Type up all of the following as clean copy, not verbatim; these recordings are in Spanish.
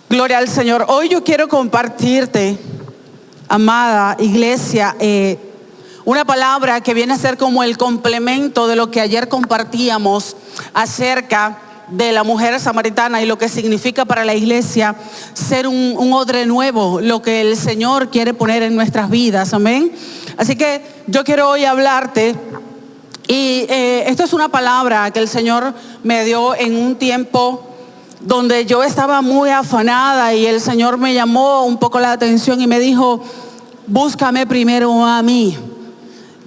Gloria al Señor. Hoy yo quiero compartirte, amada iglesia, una palabra que viene a ser como el complemento de lo que ayer compartíamos acerca de la mujer samaritana y lo que significa para la iglesia ser un odre nuevo, lo que el Señor quiere poner en nuestras vidas, amén. Así que yo quiero hoy hablarte y esto es una palabra que el Señor me dio en un tiempo donde yo estaba muy afanada y el Señor me llamó un poco la atención y me dijo: búscame primero a mí,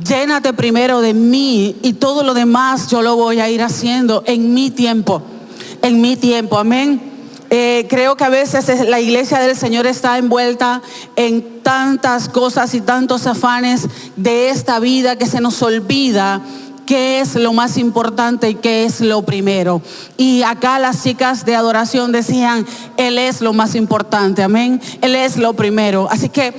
llénate primero de mí y todo lo demás yo lo voy a ir haciendo en mi tiempo, amén. Creo que a veces la iglesia del Señor está envuelta en tantas cosas y tantos afanes de esta vida que se nos olvida qué es lo más importante y qué es lo primero. Y acá las chicas de adoración decían: Él es lo más importante, amén. Él es lo primero. Así que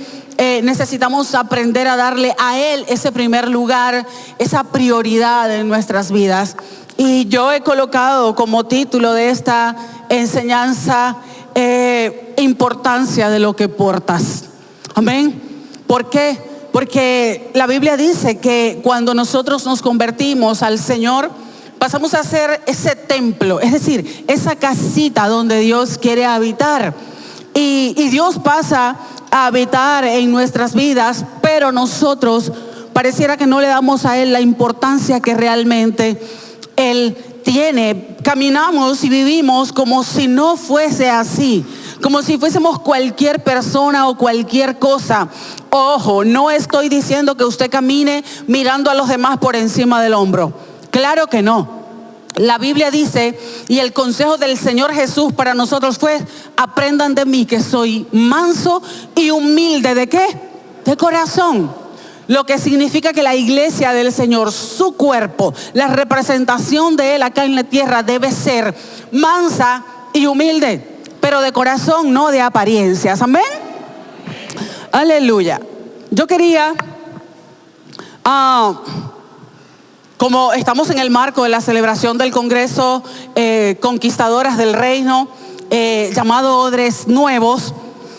necesitamos aprender a darle a Él ese primer lugar, esa prioridad en nuestras vidas. Y yo he colocado como título de esta enseñanza: importancia de lo que portas. Amén. ¿Por qué? Porque la Biblia dice que cuando nosotros nos convertimos al Señor, pasamos a ser ese templo, es decir, esa casita donde Dios quiere habitar. Y Dios pasa a habitar en nuestras vidas, pero nosotros pareciera que no le damos a Él la importancia que realmente Él tiene. Caminamos y vivimos como si no fuese así, como si fuésemos cualquier persona o cualquier cosa. Ojo, no estoy diciendo que usted camine mirando a los demás por encima del hombro. Claro que no. La Biblia dice, y el consejo del Señor Jesús para nosotros fue: aprendan de mí que soy manso y humilde. ¿De qué? De corazón. Lo que significa que la iglesia del Señor, su cuerpo, la representación de Él acá en la tierra debe ser mansa y humilde, pero de corazón, no de apariencias. Amén. Aleluya. Yo quería, como estamos en el marco de la celebración del Congreso Conquistadoras del Reino, llamado Odres Nuevos,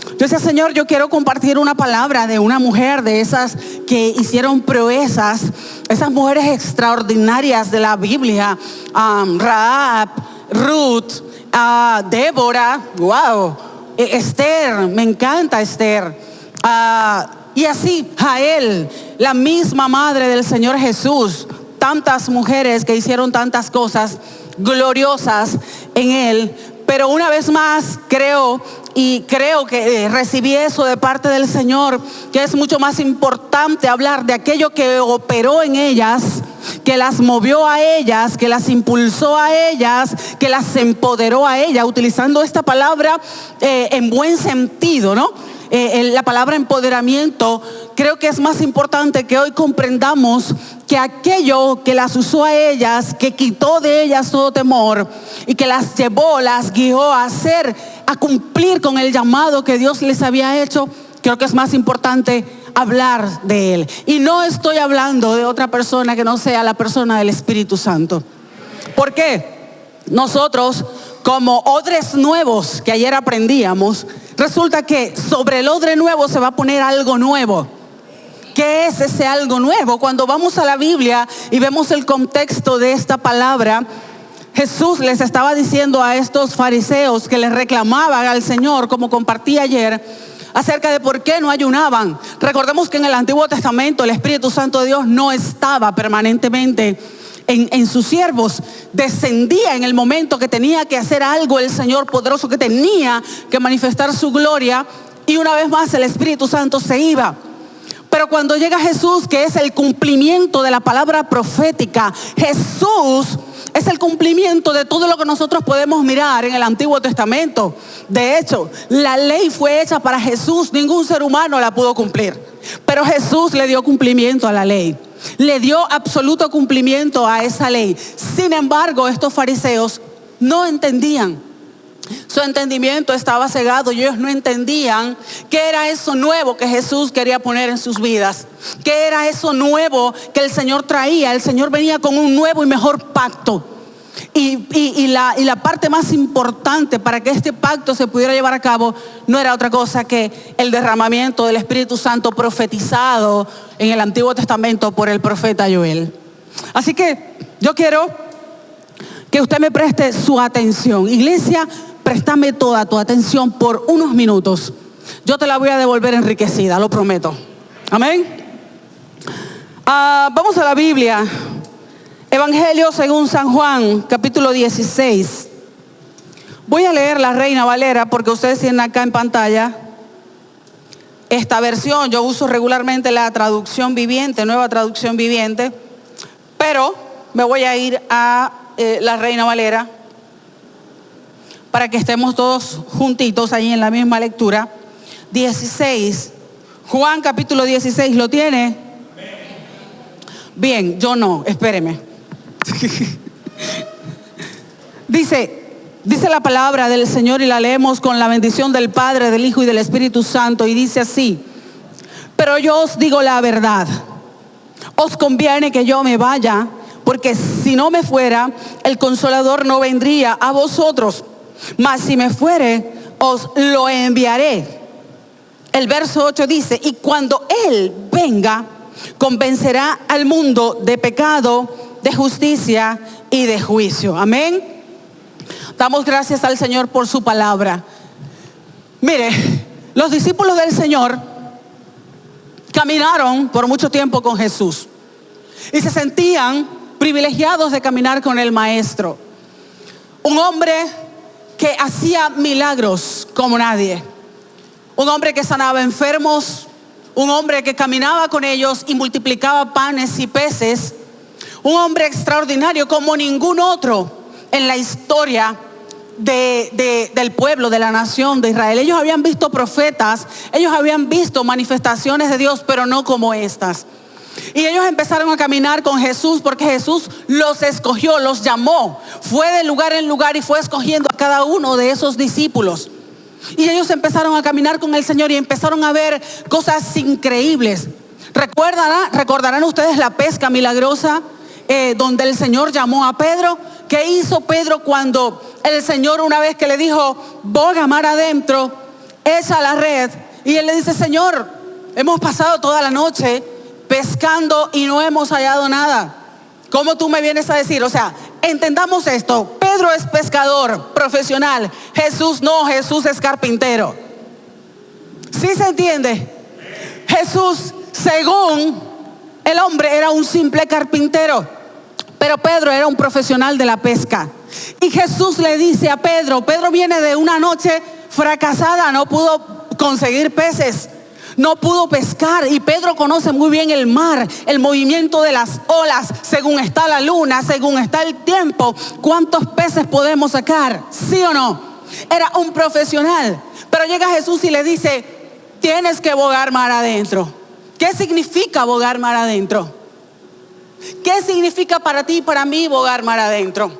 yo decía: Señor, yo quiero compartir una palabra de una mujer de esas que hicieron proezas, esas mujeres extraordinarias de la Biblia, Rahab, Ruth, Débora, wow, Esther, me encanta Esther, y así Jael, la misma madre del Señor Jesús. Tantas mujeres que hicieron tantas cosas gloriosas en Él. Pero una vez más creo que recibí eso de parte del Señor, que es mucho más importante hablar de aquello que operó en ellas, que las movió a ellas, que las impulsó a ellas, que las empoderó a ellas, utilizando esta palabra en buen sentido, ¿no? La palabra empoderamiento, creo que es más importante que hoy comprendamos que aquello que las usó a ellas, que quitó de ellas todo temor y que las llevó, las guió a cumplir con el llamado que Dios les había hecho, creo que es más importante hablar de Él. Y no estoy hablando de otra persona que no sea la persona del Espíritu Santo. ¿Por qué? Nosotros, como odres nuevos que ayer aprendíamos, resulta que sobre el odre nuevo se va a poner algo nuevo. ¿Qué es ese algo nuevo? Cuando vamos a la Biblia y vemos el contexto de esta palabra, Jesús les estaba diciendo a estos fariseos que les reclamaban al Señor, como compartí ayer, acerca de por qué no ayunaban. Recordemos que en el Antiguo Testamento el Espíritu Santo de Dios no estaba permanentemente en sus siervos. Descendía en el momento que tenía que hacer algo el Señor poderoso, que tenía que manifestar su gloria, y una vez más el Espíritu Santo se iba. Pero cuando llega Jesús, que es el cumplimiento de la palabra profética, Jesús es el cumplimiento de todo lo que nosotros podemos mirar en el Antiguo Testamento. De hecho, la ley fue hecha para Jesús, ningún ser humano la pudo cumplir. Pero Jesús le dio cumplimiento a la ley, le dio absoluto cumplimiento a esa ley. Sin embargo, estos fariseos no entendían. Su entendimiento estaba cegado y ellos no entendían qué era eso nuevo que Jesús quería poner en sus vidas. Qué era eso nuevo que el Señor traía. El Señor venía con un nuevo y mejor pacto. Y la parte más importante para que este pacto se pudiera llevar a cabo no era otra cosa que el derramamiento del Espíritu Santo profetizado en el Antiguo Testamento por el profeta Joel. Así que yo quiero que usted me preste su atención. Iglesia, préstame toda tu atención por unos minutos. Yo te la voy a devolver enriquecida, lo prometo. Amén. Vamos a la Biblia. Evangelio según San Juan, capítulo 16. Voy a leer la Reina Valera porque ustedes tienen acá en pantalla esta versión. Yo uso regularmente la traducción viviente, nueva traducción viviente, pero me voy a ir a la Reina Valera para que estemos todos juntitos ahí en la misma lectura. 16, Juan capítulo 16, ¿lo tiene? Bien, yo no, espéreme. Dice la palabra del Señor y la leemos con la bendición del Padre, del Hijo y del Espíritu Santo, y dice así: pero yo os digo la verdad, os conviene que yo me vaya, porque si no me fuera, el Consolador no vendría a vosotros, mas si me fuere, os lo enviaré. El verso 8 dice: y cuando Él venga, convencerá al mundo de pecado, de justicia y de juicio. Amén. Damos gracias al Señor por su palabra. Mire, los discípulos del Señor caminaron por mucho tiempo con Jesús y se sentían privilegiados de caminar con el Maestro. Un hombre que hacía milagros como nadie. Un hombre que sanaba enfermos. Un hombre que caminaba con ellos y multiplicaba panes y peces. Un hombre extraordinario como ningún otro en la historia del pueblo, de la nación de Israel. Ellos habían visto profetas, ellos habían visto manifestaciones de Dios, pero no como estas. Y ellos empezaron a caminar con Jesús porque Jesús los escogió, los llamó. Fue de lugar en lugar y fue escogiendo a cada uno de esos discípulos. Y ellos empezaron a caminar con el Señor y empezaron a ver cosas increíbles. ¿Recordarán ustedes la pesca milagrosa? Donde el Señor llamó a Pedro. ¿Qué hizo Pedro cuando el Señor, una vez que le dijo boga mar adentro, echa la red? Y él le dice: Señor, hemos pasado toda la noche pescando y no hemos hallado nada. ¿Cómo tú me vienes a decir? O sea, entendamos esto: Pedro es pescador profesional, Jesús no, Jesús es carpintero. ¿Sí se entiende? Jesús, según el hombre, era un simple carpintero, pero Pedro era un profesional de la pesca. Y Jesús le dice a Pedro: Pedro viene de una noche fracasada, no pudo conseguir peces, no pudo pescar, y Pedro conoce muy bien el mar, el movimiento de las olas, según está la luna, según está el tiempo, cuántos peces podemos sacar, ¿sí o no? Era un profesional. Pero llega Jesús y le dice: tienes que bogar mar adentro. ¿Qué significa bogar mar adentro? ¿Qué significa para ti y para mí bogar mar adentro?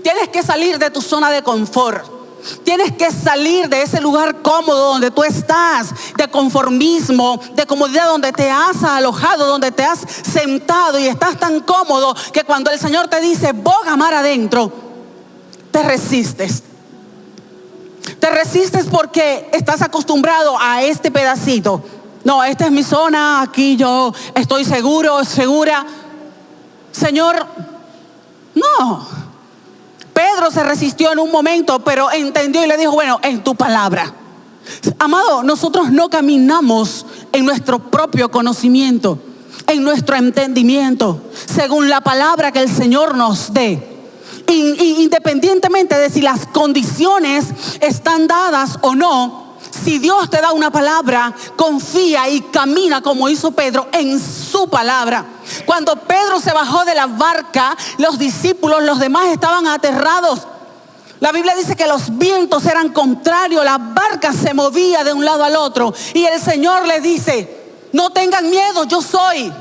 Tienes que salir de tu zona de confort. Tienes que salir de ese lugar cómodo donde tú estás, de conformismo, de comodidad, donde te has alojado, donde te has sentado y estás tan cómodo que cuando el Señor te dice boga mar adentro, te resistes. Te resistes porque estás acostumbrado a este pedacito. No, esta es mi zona, aquí yo estoy seguro, segura. Señor, no. Pedro se resistió en un momento, pero entendió y le dijo: bueno, en tu palabra. Amado, nosotros no caminamos en nuestro propio conocimiento, en nuestro entendimiento, según la palabra que el Señor nos dé. Independientemente de si las condiciones están dadas o no, si Dios te da una palabra, confía y camina como hizo Pedro en su palabra. Cuando Pedro se bajó de la barca, los discípulos, los demás estaban aterrados. La Biblia dice que los vientos eran contrarios, la barca se movía de un lado al otro. Y el Señor les dice: no tengan miedo, yo soy.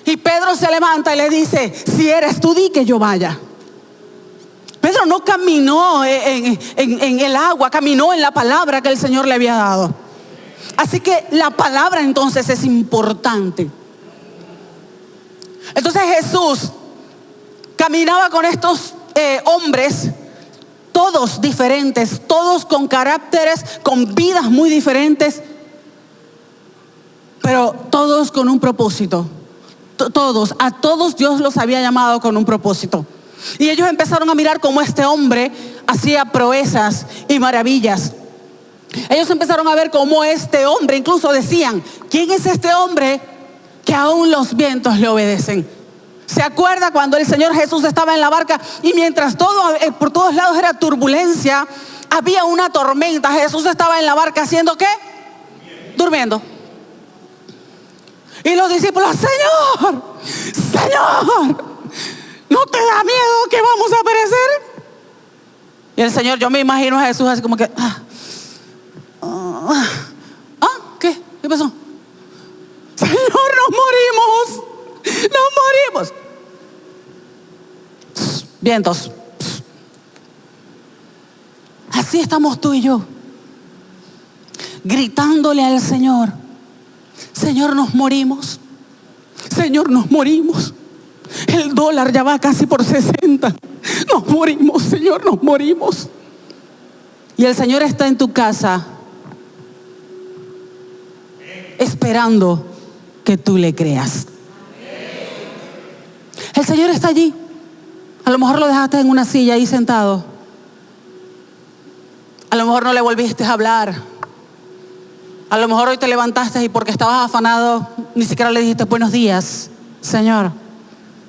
Y Pedro se levanta y le dice: si eres tú, di que yo vaya. Pedro no caminó en el agua, caminó en la palabra que el Señor le había dado. Así que la palabra entonces es importante. Entonces Jesús caminaba con estos hombres, todos diferentes, todos con caracteres, con vidas muy diferentes, pero todos con un propósito. A todos Dios los había llamado con un propósito. Y ellos empezaron a mirar cómo este hombre hacía proezas y maravillas. Ellos empezaron a ver cómo este hombre, incluso decían, ¿quién es este hombre que aún los vientos le obedecen? ¿Se acuerda cuando el Señor Jesús estaba en la barca y mientras por todos lados era turbulencia, había una tormenta? Jesús estaba en la barca haciendo ¿qué? Durmiendo. Y los discípulos, Señor, ¿no te da miedo que vamos a perecer? Y el Señor, yo me imagino a Jesús así como que, ¿qué? ¿Qué pasó? Señor, nos morimos. Vientos. Así estamos tú y yo, gritándole al Señor, Señor, nos morimos. Señor, nos morimos. El dólar ya va casi por 60. Nos morimos, Señor, nos morimos. Y el Señor está en tu casa esperando que tú le creas. El Señor está allí. A lo mejor lo dejaste en una silla ahí sentado. A lo mejor no le volviste a hablar. A lo mejor hoy te levantaste y porque estabas afanado ni siquiera le dijiste buenos días. Señor,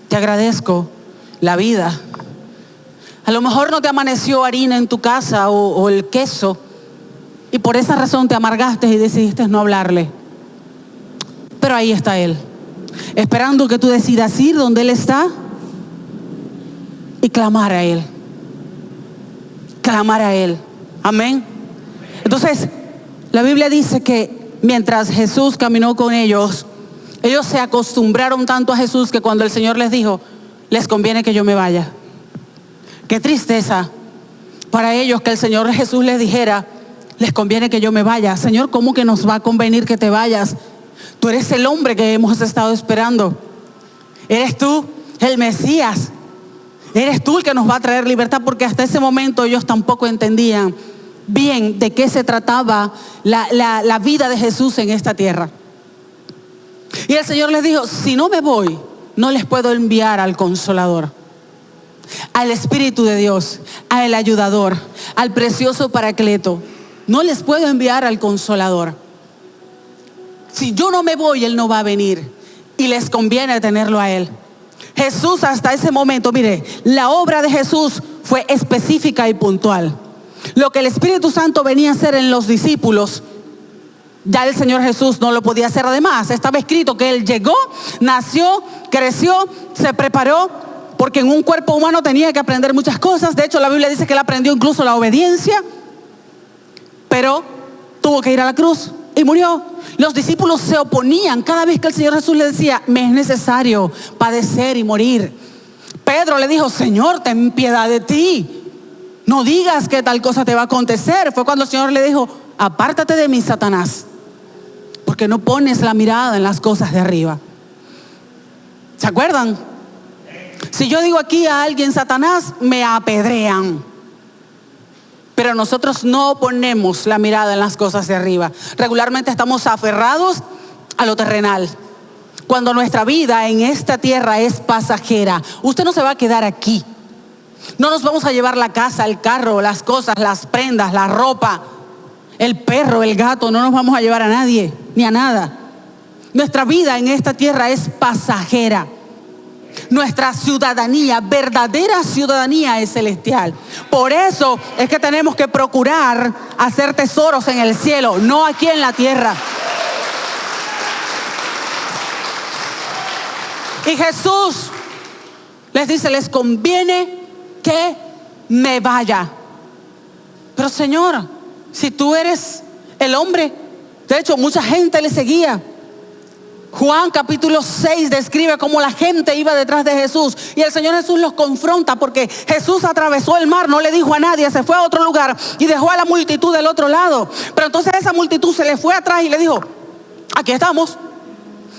te agradezco la vida. A lo mejor no te amaneció harina en tu casa o el queso y por esa razón te amargaste y decidiste no hablarle. Pero ahí está Él, esperando que tú decidas ir donde Él está y clamar a Él. Clamar a Él. Amén. Entonces, la Biblia dice que mientras Jesús caminó con ellos, ellos se acostumbraron tanto a Jesús que cuando el Señor les dijo, les conviene que yo me vaya. Qué tristeza para ellos que el Señor Jesús les dijera, les conviene que yo me vaya. Señor, ¿cómo que nos va a convenir que te vayas? Tú eres el hombre que hemos estado esperando. Eres tú el Mesías. Eres tú el que nos va a traer libertad, porque hasta ese momento ellos tampoco entendían bien de qué se trataba la vida de Jesús en esta tierra. Y el Señor les dijo, si no me voy, no les puedo enviar al Consolador, al Espíritu de Dios, al Ayudador, al precioso Paracleto. No les puedo enviar al Consolador. Si yo no me voy, Él no va a venir. Y les conviene tenerlo a Él. Jesús hasta ese momento, mire, la obra de Jesús fue específica y puntual. Lo que el Espíritu Santo venía a hacer en los discípulos, ya el Señor Jesús no lo podía hacer. Además, estaba escrito que Él llegó, nació, creció, se preparó, porque en un cuerpo humano tenía que aprender muchas cosas. De hecho, la Biblia dice que Él aprendió incluso la obediencia, pero tuvo que ir a la cruz y murió. Los discípulos se oponían cada vez que el Señor Jesús le decía, me es necesario padecer y morir. Pedro le dijo, Señor, ten piedad de ti. No digas que tal cosa te va a acontecer. Fue cuando el Señor le dijo, apártate de mí, Satanás, porque no pones la mirada en las cosas de arriba. ¿Se acuerdan? Si yo digo aquí a alguien Satanás, me apedrean. Pero nosotros no ponemos la mirada en las cosas de arriba. Regularmente estamos aferrados a lo terrenal, cuando nuestra vida en esta tierra es pasajera. Usted no se va a quedar aquí. No nos vamos a llevar la casa, el carro, las cosas, las prendas, la ropa, el perro, el gato. No nos vamos a llevar a nadie, ni a nada. Nuestra vida en esta tierra es pasajera. Nuestra ciudadanía, verdadera ciudadanía, es celestial. Por eso es que tenemos que procurar hacer tesoros en el cielo, no aquí en la tierra. Y Jesús les dice, les conviene que me vaya. Pero Señor, si tú eres el hombre, de hecho mucha gente le seguía. Juan capítulo 6 describe cómo la gente iba detrás de Jesús y el Señor Jesús los confronta porque Jesús atravesó el mar, no le dijo a nadie, se fue a otro lugar y dejó a la multitud del otro lado. Pero entonces esa multitud se le fue atrás y le dijo, aquí estamos.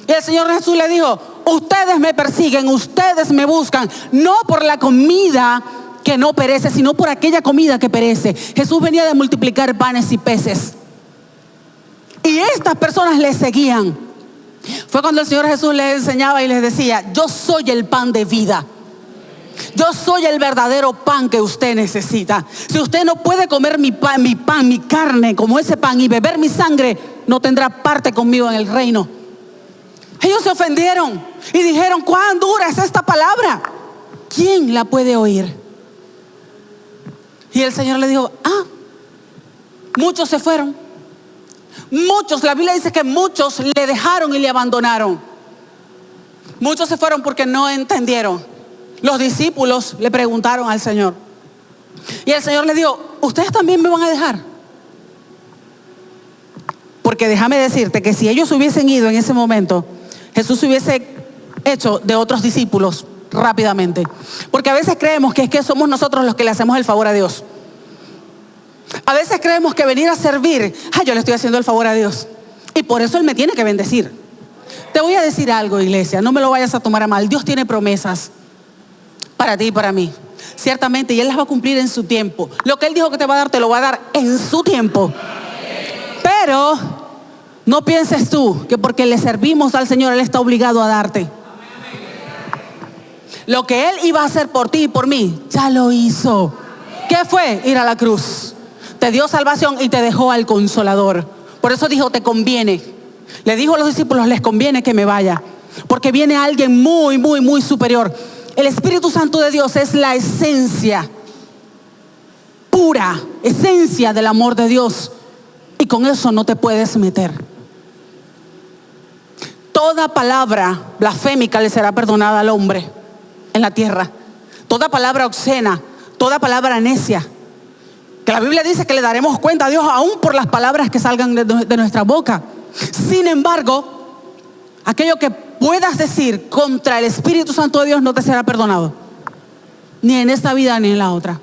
Y el Señor Jesús le dijo, ustedes me persiguen, ustedes me buscan, no por la comida que no perece, sino por aquella comida que perece. Jesús venía de multiplicar panes y peces. Y estas personas le seguían. Fue cuando el Señor Jesús les enseñaba y les decía: yo soy el pan de vida. Yo soy el verdadero pan que usted necesita. Si usted no puede comer mi pan, mi carne como ese pan, y beber mi sangre, no tendrá parte conmigo en el reino. Ellos se ofendieron y dijeron: ¿cuán dura es esta palabra? ¿Quién la puede oír? Y el Señor le dijo: muchos se fueron. Muchos, la Biblia dice que muchos le dejaron y le abandonaron. Muchos se fueron porque no entendieron. Los discípulos le preguntaron al Señor. Y el Señor le dijo: ¿ustedes también me van a dejar? Porque déjame decirte que si ellos hubiesen ido en ese momento, Jesús hubiese hecho de otros discípulos rápidamente. Porque a veces creemos que es que somos nosotros los que le hacemos el favor a Dios. A veces creemos que venir a servir, yo le estoy haciendo el favor a Dios, y por eso Él me tiene que bendecir. Te voy a decir algo, iglesia, no me lo vayas a tomar a mal. Dios tiene promesas para ti y para mí, ciertamente, y Él las va a cumplir en su tiempo. Lo que Él dijo que te va a dar, te lo va a dar en su tiempo. Pero no pienses tú que porque le servimos al Señor, Él está obligado a darte. Lo que Él iba a hacer por ti y por mí, ya lo hizo. ¿Qué fue? Ir a la cruz. Te dio salvación y te dejó al Consolador. Por eso dijo: te conviene. Le dijo a los discípulos: les conviene que me vaya, porque viene alguien muy, muy, muy superior. El Espíritu Santo de Dios es la esencia, pura esencia del amor de Dios, y con eso no te puedes meter. Toda palabra blasfémica le será perdonada al hombre en la tierra. Toda palabra obscena, toda palabra necia, que la Biblia dice que le daremos cuenta a Dios aún por las palabras que salgan de nuestra boca. Sin embargo, aquello que puedas decir contra el Espíritu Santo de Dios no te será perdonado, ni en esta vida ni en la otra.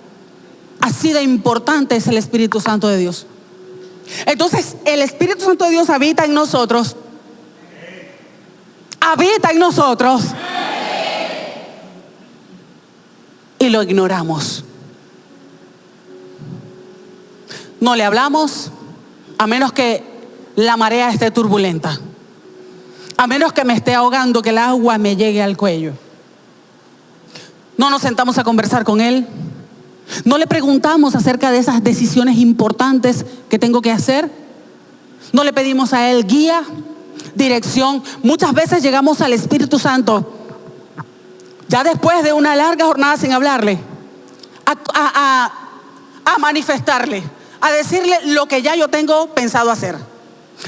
Así de importante es el Espíritu Santo de Dios. Entonces, el Espíritu Santo de Dios habita en nosotros. Habita en nosotros. Y lo ignoramos. No le hablamos a menos que la marea esté turbulenta, a menos que me esté ahogando, que el agua me llegue al cuello. No nos sentamos a conversar con Él. No le preguntamos acerca de esas decisiones importantes que tengo que hacer. No le pedimos a Él guía, dirección. Muchas veces llegamos al Espíritu Santo ya después de una larga jornada sin hablarle, a manifestarle, a decirle lo que ya yo tengo pensado hacer,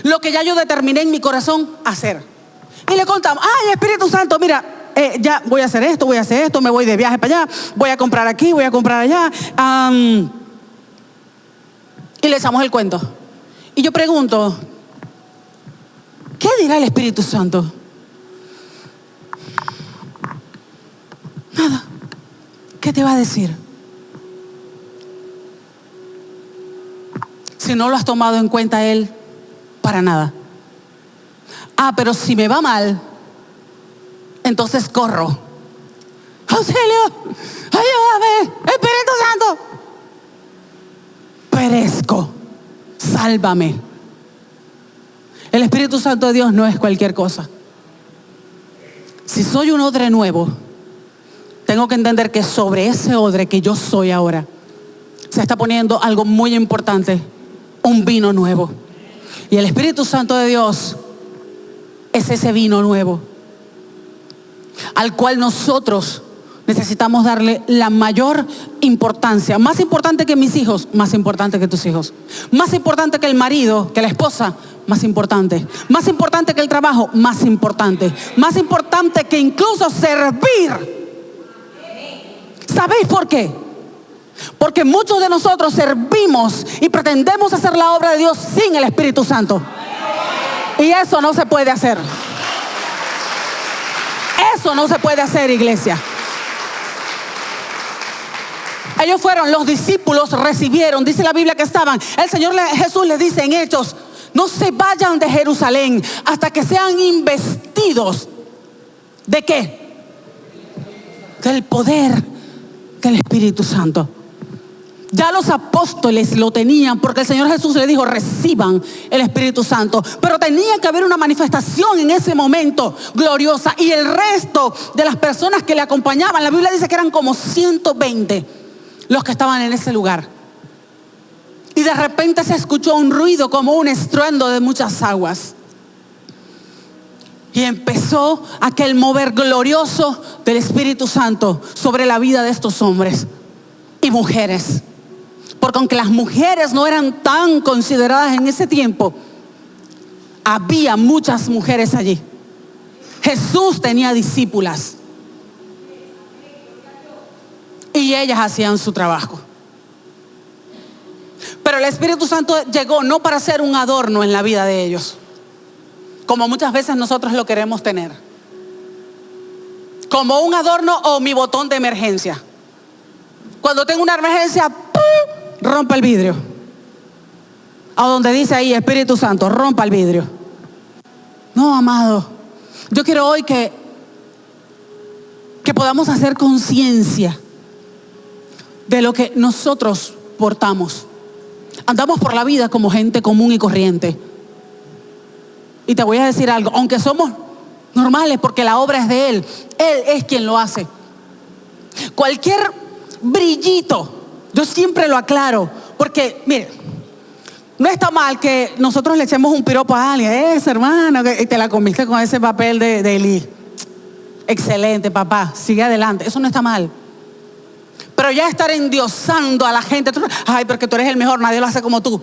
lo que ya yo determiné en mi corazón hacer. Y le contamos: Espíritu Santo, mira, ya voy a hacer esto, me voy de viaje para allá, voy a comprar aquí, voy a comprar allá. Y le echamos el cuento. Y yo pregunto: ¿qué dirá el Espíritu Santo? Nada. ¿Qué te va a decir? Si no lo has tomado en cuenta Él, para nada. Pero si me va mal, entonces corro. ¡Auxilio! ¡Ayúdame! ¡Espíritu Santo! Perezco. Sálvame. El Espíritu Santo de Dios no es cualquier cosa. Si soy un odre nuevo, tengo que entender que sobre ese odre que yo soy ahora, se está poniendo algo muy importante: un vino nuevo. Y el Espíritu Santo de Dios es ese vino nuevo, al cual nosotros necesitamos darle la mayor importancia. Más importante que mis hijos, más importante que tus hijos. Más importante que el marido, que la esposa, más importante. Más importante que el trabajo, más importante. Más importante que incluso servir. ¿Sabéis por qué? Porque muchos de nosotros servimos y pretendemos hacer la obra de Dios sin el Espíritu Santo. Y eso no se puede hacer. Eso no se puede hacer, iglesia. Ellos fueron, los discípulos recibieron, dice la Biblia que estaban. El Señor Jesús les dice en Hechos: no se vayan de Jerusalén hasta que sean investidos. ¿De qué? Del poder que el Espíritu Santo. Ya los apóstoles lo tenían porque el Señor Jesús le dijo, reciban el Espíritu Santo. Pero tenía que haber una manifestación en ese momento gloriosa. Y el resto de las personas que le acompañaban, la Biblia dice que eran como 120 los que estaban en ese lugar. Y de repente se escuchó un ruido como un estruendo de muchas aguas. Y empezó aquel mover glorioso del Espíritu Santo sobre la vida de estos hombres y mujeres. Porque aunque las mujeres no eran tan consideradas en ese tiempo, había muchas mujeres allí. Jesús tenía discípulas. Y ellas hacían su trabajo. Pero el Espíritu Santo llegó no para ser un adorno en la vida de ellos, como muchas veces nosotros lo queremos tener. Como un adorno o mi botón de emergencia. Cuando tengo una emergencia, ¡pum!, rompa el vidrio. A donde dice ahí Espíritu Santo, rompa el vidrio. No, amado. Yo quiero hoy que podamos hacer conciencia de lo que nosotros portamos. Andamos por la vida como gente común y corriente. Y te voy a decir algo, aunque somos normales porque la obra es de Él, Él es quien lo hace. Cualquier brillito, yo siempre lo aclaro, porque mire, no está mal que nosotros le echemos un piropo a alguien, esa hermana, que te la comiste con ese papel de Eli. Excelente, papá, sigue adelante, eso no está mal. Pero ya estar endiosando a la gente, ay, porque tú eres el mejor, nadie lo hace como tú.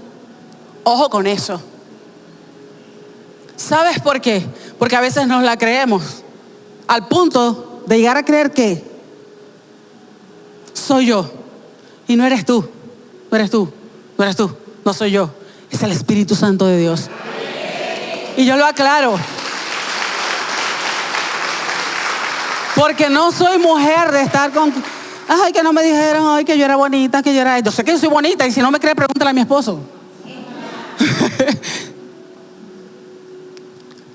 Ojo con eso. ¿Sabes por qué? Porque a veces nos la creemos, al punto de llegar a creer que soy yo. Y no eres tú, no eres tú, no eres tú, no soy yo. Es el Espíritu Santo de Dios. Y yo lo aclaro. Porque no soy mujer de estar con... Ay, que no me dijeron, ay, que yo era bonita, que yo era... Yo sé que yo soy bonita y si no me cree, pregúntale a mi esposo.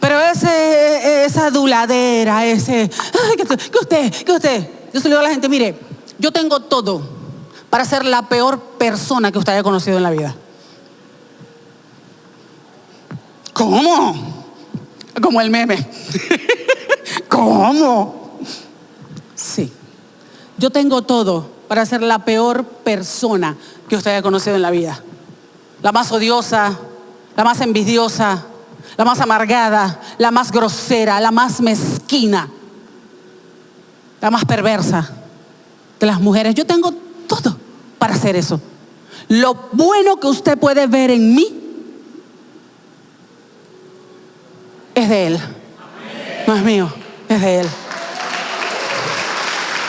Pero esa aduladera, ay, que usted. Yo se le digo a la gente, mire, yo tengo todo para ser la peor persona que usted haya conocido en la vida. ¿Cómo? Como el meme. ¿Cómo? Sí. Yo tengo todo para ser la peor persona que usted haya conocido en la vida. La más odiosa, la más envidiosa, la más amargada, la más grosera, la más mezquina, la más perversa de las mujeres. Yo tengo todo para hacer eso. Lo bueno que usted puede ver en mí es de Él. No es mío, es de Él.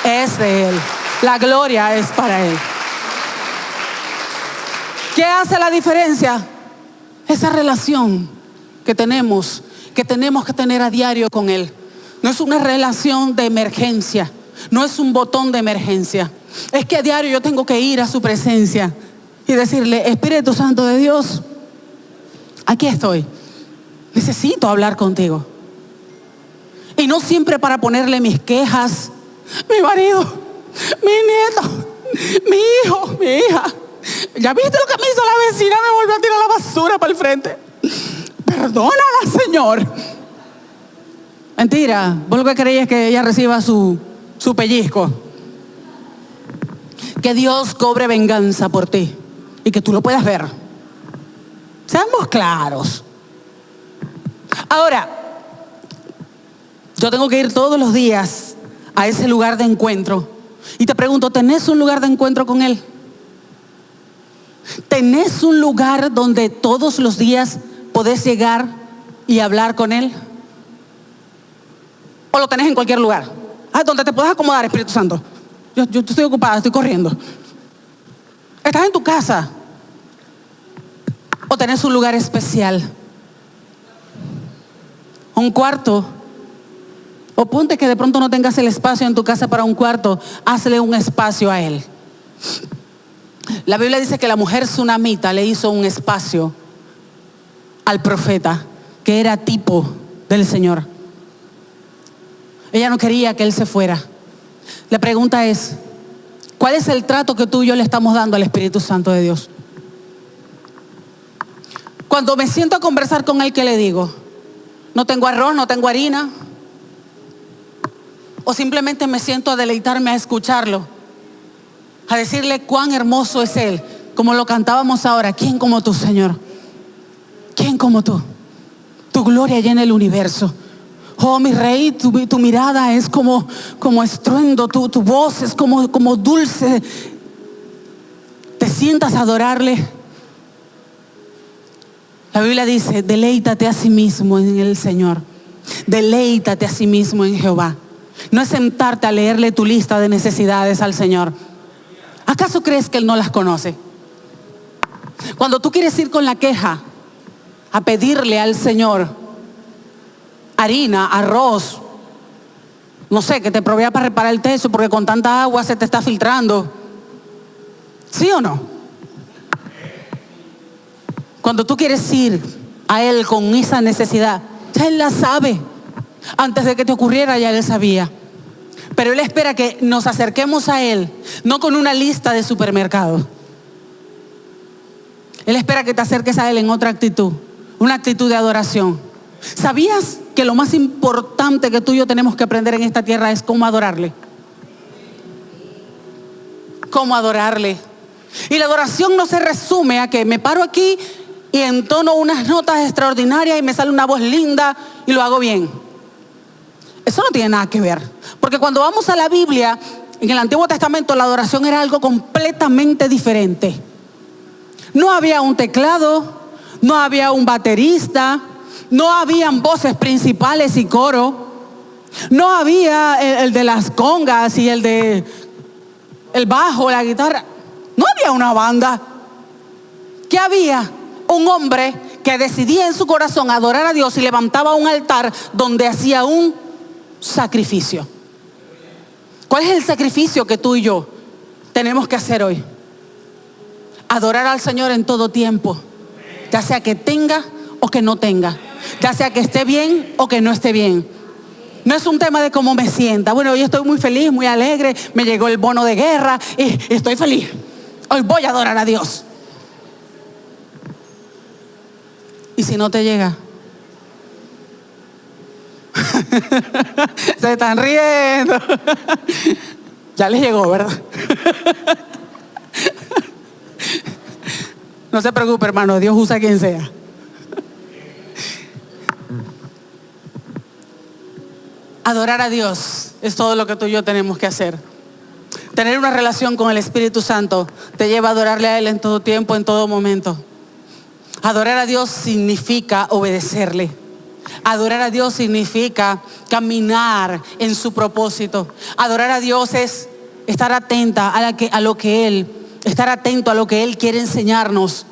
Es de Él. La gloria es para Él. ¿Qué hace la diferencia? Esa relación que tenemos que tener a diario con Él. No es una relación de emergencia, no es un botón de emergencia. Es que a diario yo tengo que ir a su presencia y decirle, Espíritu Santo de Dios, aquí estoy. Necesito hablar contigo. Y no siempre para ponerle mis quejas. Mi marido, mi nieto, mi hijo, mi hija. ¿Ya viste lo que me hizo la vecina? Me volvió a tirar la basura para el frente. Perdónala, Señor. Mentira. Vos lo que queréis es que ella reciba su pellizco. Que Dios cobre venganza por ti y que tú lo puedas ver. Seamos claros. Ahora, yo tengo que ir todos los días a ese lugar de encuentro. Y te pregunto, ¿tenés un lugar de encuentro con Él? ¿Tenés un lugar donde todos los días podés llegar y hablar con Él? ¿O lo tenés en cualquier lugar? Donde te puedas acomodar, Espíritu Santo. Yo estoy ocupada, estoy corriendo. ¿Estás en tu casa? ¿O tenés un lugar especial? Un cuarto. O ponte que de pronto no tengas el espacio en tu casa para un cuarto, hazle un espacio a Él. La Biblia dice que la mujer tsunamita le hizo un espacio al profeta, que era tipo del Señor. Ella no quería que Él se fuera. La pregunta es, ¿Cuál es el trato que tú y yo le estamos dando al Espíritu Santo de Dios? Cuando me siento a conversar con Él, ¿qué le digo? No tengo arroz, no tengo harina. O simplemente me siento a deleitarme, a escucharlo, a decirle cuán hermoso es Él, como lo cantábamos ahora. ¿Quién como tú, Señor? ¿Quién como tú? Tu gloria llena el universo. Oh, mi Rey, tu mirada es como estruendo, tu voz es como dulce. Te sientas a adorarle. La Biblia dice, deleítate a sí mismo en el Señor. Deleítate a sí mismo en Jehová. No es sentarte a leerle tu lista de necesidades al Señor. ¿Acaso crees que Él no las conoce? Cuando tú quieres ir con la queja a pedirle al Señor harina, arroz, no sé, que te provea para reparar el techo porque con tanta agua se te está filtrando. ¿Sí o no? Cuando tú quieres ir a Él con esa necesidad, ya Él la sabe. Antes de que te ocurriera ya Él sabía. Pero Él espera que nos acerquemos a Él, no con una lista de supermercado. Él espera que te acerques a Él en otra actitud, una actitud de adoración. ¿Sabías que lo más importante que tú y yo tenemos que aprender en esta tierra es cómo adorarle? Cómo adorarle. Y la adoración no se resume a que me paro aquí y entono unas notas extraordinarias y me sale una voz linda y lo hago bien. Eso no tiene nada que ver. Porque cuando vamos a la Biblia, en el Antiguo Testamento, la adoración era algo completamente diferente. No había un teclado, no había un baterista, no habían voces principales y coro, no había el de las congas y el de el bajo, la guitarra. No había una banda. ¿Qué había? Un hombre que decidía en su corazón adorar a Dios y levantaba un altar donde hacía un sacrificio. ¿Cuál es el sacrificio que tú y yo tenemos que hacer hoy? Adorar al Señor en todo tiempo, ya sea que tenga o que no tenga, ya sea que esté bien o que no esté bien. No es un tema de cómo me sienta. Bueno, hoy estoy muy feliz, muy alegre, me llegó el bono de guerra y estoy feliz. Hoy voy a adorar a Dios. ¿Y si no te llega? Se están riendo. Ya les llegó, ¿verdad? No se preocupe, hermano, Dios usa a quien sea. Adorar a Dios es todo lo que tú y yo tenemos que hacer. Tener una relación con el Espíritu Santo te lleva a adorarle a Él en todo tiempo, en todo momento. Adorar a Dios significa obedecerle. Adorar a Dios significa caminar en su propósito. Adorar a Dios es estar atenta a lo que Él, estar atento a lo que Él quiere enseñarnos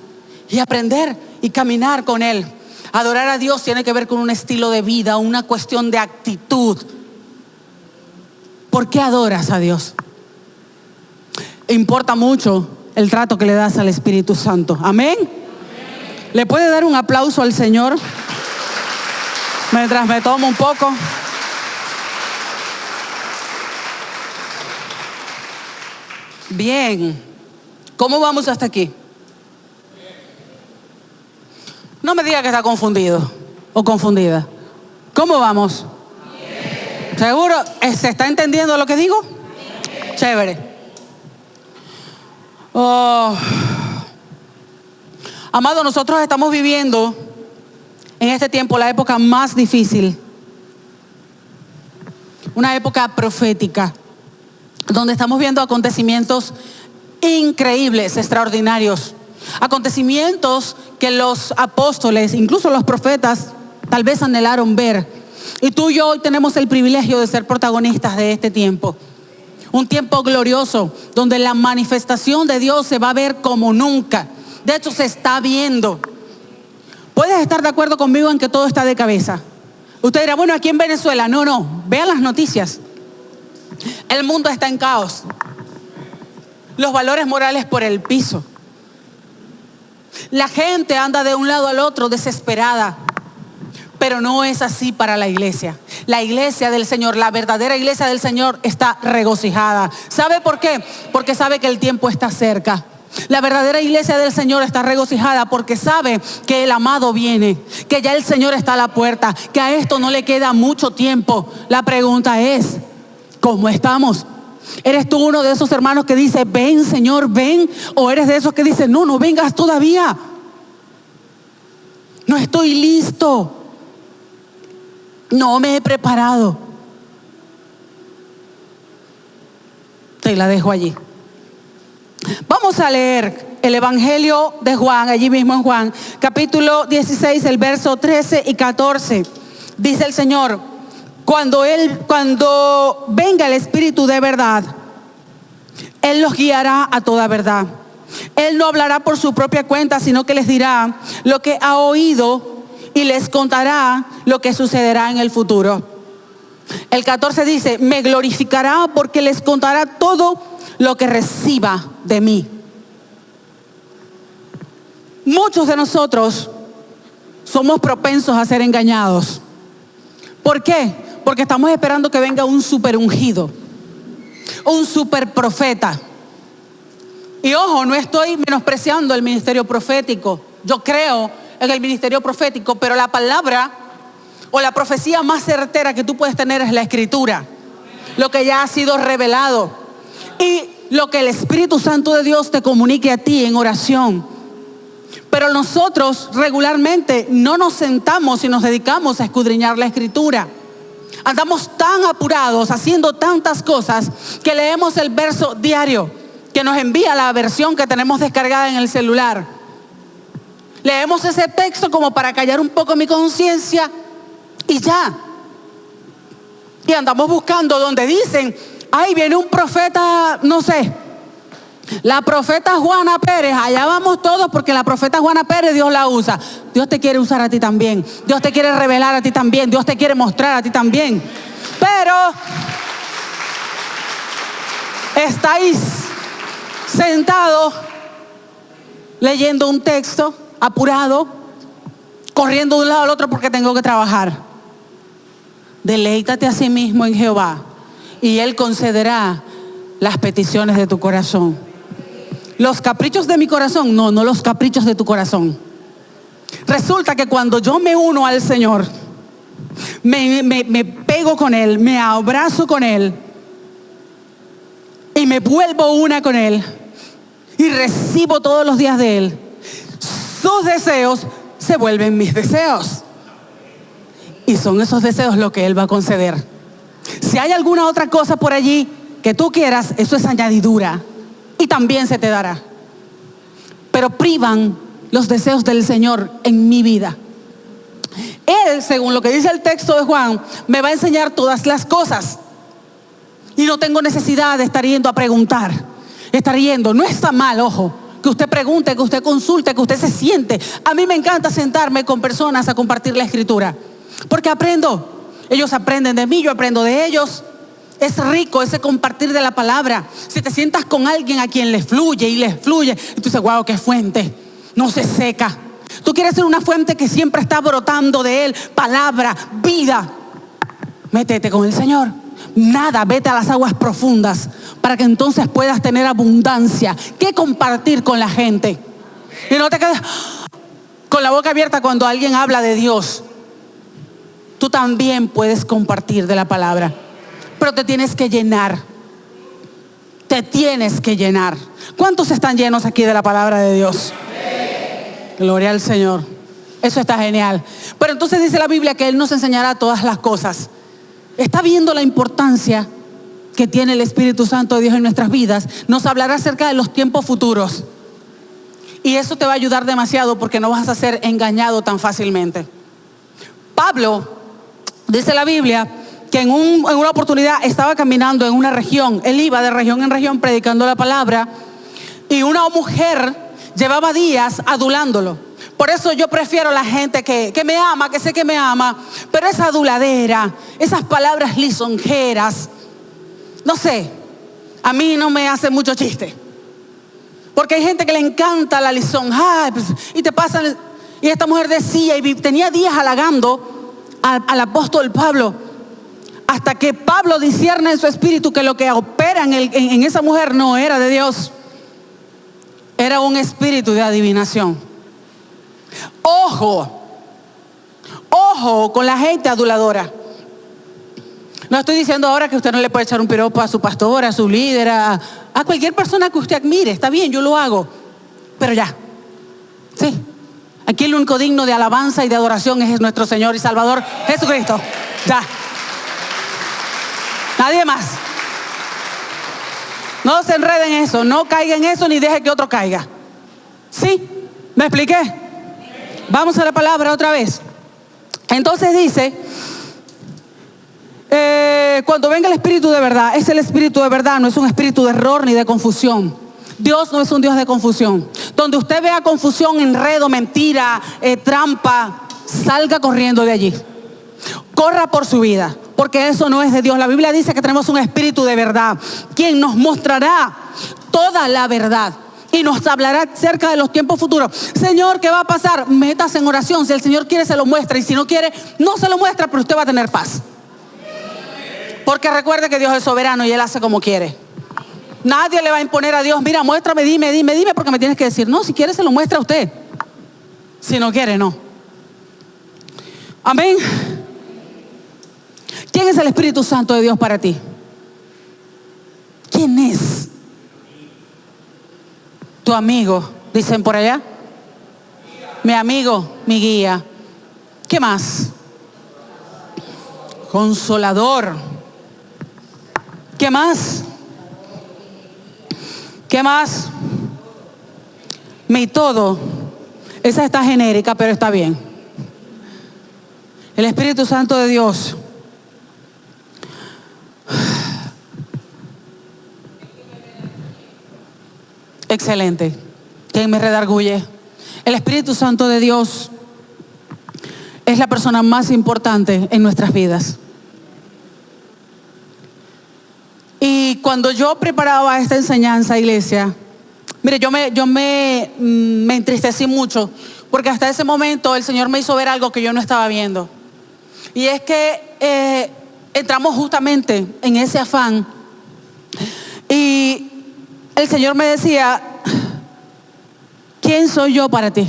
y aprender y caminar con Él. Adorar a Dios tiene que ver con un estilo de vida, una cuestión de actitud. ¿Por qué adoras a Dios? Importa mucho el trato que le das al Espíritu Santo. Amén. ¿Le puede dar un aplauso al Señor? Mientras me tomo un poco. Bien. ¿Cómo vamos hasta aquí? No me diga que está confundido o confundida. ¿Cómo vamos? ¿Seguro? ¿Se está entendiendo lo que digo? Chévere. Oh. Amado, nosotros estamos viviendo en este tiempo la época más difícil. Una época profética, donde estamos viendo acontecimientos increíbles, extraordinarios. Acontecimientos que los apóstoles, incluso los profetas, tal vez anhelaron ver. Y tú y yo hoy tenemos el privilegio de ser protagonistas de este tiempo. Un tiempo glorioso, donde la manifestación de Dios se va a ver como nunca. De hecho, se está viendo. ¿Puedes estar de acuerdo conmigo en que todo está de cabeza? Usted dirá, bueno, aquí en Venezuela. No, vean las noticias. El mundo está en caos. Los valores morales por el piso. La gente anda de un lado al otro desesperada. Pero no es así para la iglesia. La iglesia del Señor, la verdadera iglesia del Señor está regocijada. ¿Sabe por qué? Porque sabe que el tiempo está cerca. La verdadera iglesia del Señor está regocijada porque sabe que el amado viene, que ya el Señor está a la puerta, que a esto no le queda mucho tiempo. La pregunta es, ¿cómo estamos? ¿Eres tú uno de esos hermanos que dice, ven Señor, ven? ¿O eres de esos que dicen, no, no vengas todavía? No estoy listo. No me he preparado. Te la dejo allí. Vamos a leer el Evangelio de Juan, allí mismo en Juan, capítulo 16, el verso 13 y 14. Dice el Señor, cuando venga el Espíritu de verdad, Él los guiará a toda verdad. Él no hablará por su propia cuenta, sino que les dirá lo que ha oído y les contará lo que sucederá en el futuro. El 14 dice, me glorificará porque les contará todo lo que reciba de mí. Muchos de nosotros somos propensos a ser engañados. ¿Por qué? Porque estamos esperando que venga un super ungido, un super profeta. Y ojo, no estoy menospreciando el ministerio profético. Yo creo en el ministerio profético, pero la palabra o la profecía más certera que tú puedes tener es la Escritura. Lo que ya ha sido revelado. Y lo que el Espíritu Santo de Dios te comunique a ti en oración. Pero nosotros regularmente no nos sentamos y nos dedicamos a escudriñar la Escritura. Andamos tan apurados haciendo tantas cosas que leemos el verso diario que nos envía la versión que tenemos descargada en el celular. Leemos ese texto como para callar un poco mi conciencia y ya. Y andamos buscando donde dicen, ay, viene un profeta, no sé, la profeta Juana Pérez. Allá vamos todos porque la profeta Juana Pérez Dios la usa. Dios te quiere usar a ti también. Dios te quiere revelar a ti también. Dios te quiere mostrar a ti también. Pero estáis sentados leyendo un texto, apurado, corriendo de un lado al otro porque tengo que trabajar. Deleítate a sí mismo en Jehová y Él concederá las peticiones de tu corazón. Los caprichos de mi corazón, no los caprichos de tu corazón. Resulta que cuando yo me uno al Señor, me pego con Él, me abrazo con Él y me vuelvo una con Él y recibo todos los días de Él, sus deseos se vuelven mis deseos. Y son esos deseos lo que Él va a conceder. Si hay alguna otra cosa por allí que tú quieras, eso es añadidura. Y también se te dará. Pero privan los deseos del Señor en mi vida. Él, según lo que dice el texto de Juan, me va a enseñar todas las cosas. Y no tengo necesidad de estar yendo a preguntar. Estar yendo, no está mal, ojo, que usted pregunte, que usted consulte, que usted se siente. A mí me encanta sentarme con personas a compartir la Escritura. Porque aprendo. Ellos aprenden de mí, yo aprendo de ellos. Es rico ese compartir de la palabra. Si te sientas con alguien a quien le fluye y tú dices, wow, qué fuente, no se seca. Tú quieres ser una fuente que siempre está brotando de Él, palabra, vida. Métete con el Señor. Nada, vete a las aguas profundas para que entonces puedas tener abundancia que compartir con la gente. Y no te quedes con la boca abierta cuando alguien habla de Dios. Tú también puedes compartir de la palabra, pero te tienes que llenar. Te tienes que llenar. ¿Cuántos están llenos aquí de la palabra de Dios? Gloria al Señor. Eso está genial. Pero entonces dice la Biblia que Él nos enseñará todas las cosas. Está viendo la importancia que tiene el Espíritu Santo de Dios en nuestras vidas. Nos hablará acerca de los tiempos futuros. Y eso te va a ayudar demasiado porque no vas a ser engañado tan fácilmente. Pablo, dice la Biblia, que en una oportunidad estaba caminando en una región. Él iba de región en región predicando la palabra. Y una mujer llevaba días adulándolo. Por eso yo prefiero la gente que me ama, que sé que me ama, pero esa aduladera, esas palabras lisonjeras, no sé, a mí no me hace mucho chiste. Porque hay gente que le encanta la lisonja, y te pasan. Y esta mujer decía, y tenía días halagando al apóstol Pablo. hasta que Pablo discierne en su espíritu que lo que opera en esa mujer no era de Dios. Era un espíritu de adivinación. Ojo con la gente aduladora. No estoy diciendo ahora que usted no le puede echar un piropo a su pastor, a su líder, a cualquier persona que usted admire. Está bien, yo lo hago. Pero ya. Sí. Aquí el único digno de alabanza y de adoración es nuestro Señor y Salvador Jesucristo. Ya. Nadie más. No se enreden en eso, no caiga en eso ni deje que otro caiga. ¿Sí? ¿Me expliqué? Vamos a la palabra otra vez. Entonces dice, cuando venga el Espíritu de verdad, es el Espíritu de verdad, no es un espíritu de error ni de confusión. Dios no es un Dios de confusión. Donde usted vea confusión, enredo, mentira, trampa, salga corriendo de allí. Corra por su vida, porque eso no es de Dios. La Biblia dice que tenemos un espíritu de verdad, quien nos mostrará toda la verdad y nos hablará acerca de los tiempos futuros. Señor, ¿qué va a pasar? Métase en oración. Si el Señor quiere, se lo muestra, y si no quiere, no se lo muestra, pero usted va a tener paz. Porque recuerde que Dios es soberano y Él hace como quiere. Nadie le va a imponer a Dios, mira, muéstrame, dime, porque me tienes que decir. No, si quiere se lo muestra a usted. Si no quiere, no. Amén. ¿Quién es el Espíritu Santo de Dios para ti? ¿Quién es? Tu amigo, dicen por allá. Mi amigo, mi guía. ¿Qué más? Consolador. ¿Qué más? ¿Qué más? Mi todo. Esa está genérica, pero está bien. El Espíritu Santo de Dios. Excelente. ¿Quién me redarguye? El Espíritu Santo de Dios es la persona más importante en nuestras vidas. Y cuando yo preparaba esta enseñanza, iglesia, mire, yo me entristecí mucho, porque hasta ese momento el Señor me hizo ver algo que yo no estaba viendo. Y es que entramos justamente en ese afán. Y el Señor me decía, ¿quién soy yo para ti?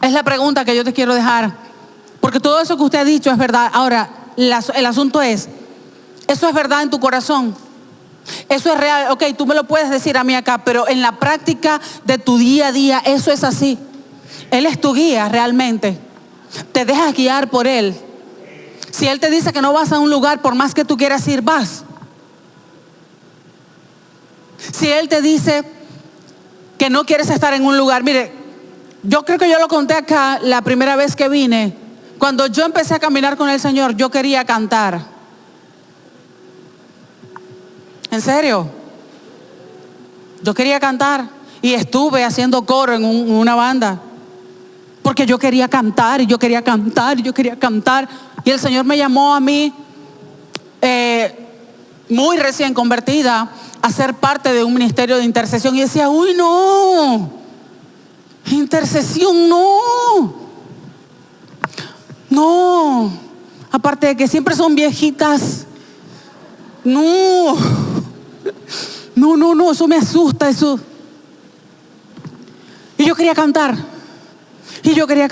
Es la pregunta que yo te quiero dejar. Porque todo eso que usted ha dicho es verdad. Ahora, el asunto es, ¿eso es verdad en tu corazón? Eso es real. Ok, tú me lo puedes decir a mí acá, pero en la práctica de tu día a día, eso es así. Él es tu guía realmente. Te dejas guiar por Él. Si Él te dice que no vas a un lugar, por más que tú quieras ir, vas. Si Él te dice que no quieres estar en un lugar, mire, yo creo que yo lo conté acá la primera vez que vine. Cuando yo empecé a caminar con el Señor, yo quería cantar. ¿En serio? Yo quería cantar y estuve haciendo coro en una banda. Porque yo quería cantar y yo quería cantar y yo quería cantar. Y el Señor me llamó a mí, muy recién convertida, a ser parte de un ministerio de intercesión. Y decía, uy, no, intercesión no, aparte de que siempre son viejitas, no, eso me asusta, eso. Y yo quería cantar, y yo quería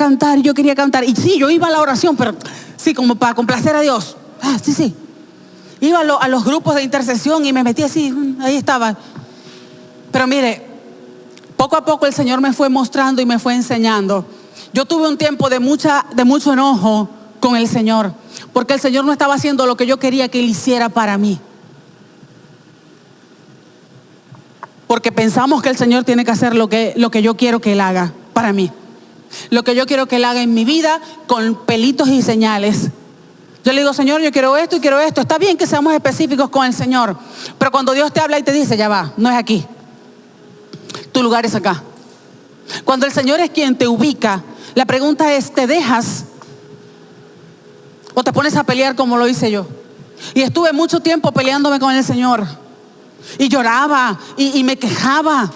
cantar, y sí, yo iba a la oración, pero sí, como para complacer a Dios. Sí. Iba a los grupos de intercesión y me metí así, ahí estaba. Pero mire, poco a poco el Señor me fue mostrando y me fue enseñando. Yo tuve un tiempo de mucho enojo con el Señor, porque el Señor no estaba haciendo lo que yo quería que Él hiciera para mí. Porque pensamos que el Señor tiene que hacer lo que yo quiero que Él haga para mí. Lo que yo quiero que Él haga en mi vida, con pelitos y señales. Yo le digo, Señor, yo quiero esto y quiero esto. Está bien que seamos específicos con el Señor, pero cuando Dios te habla y te dice, ya va, no es aquí. Tu lugar es acá. Cuando el Señor es quien te ubica, la pregunta es, ¿te dejas o te pones a pelear como lo hice yo? Y estuve mucho tiempo peleándome con el Señor. Y lloraba y me quejaba.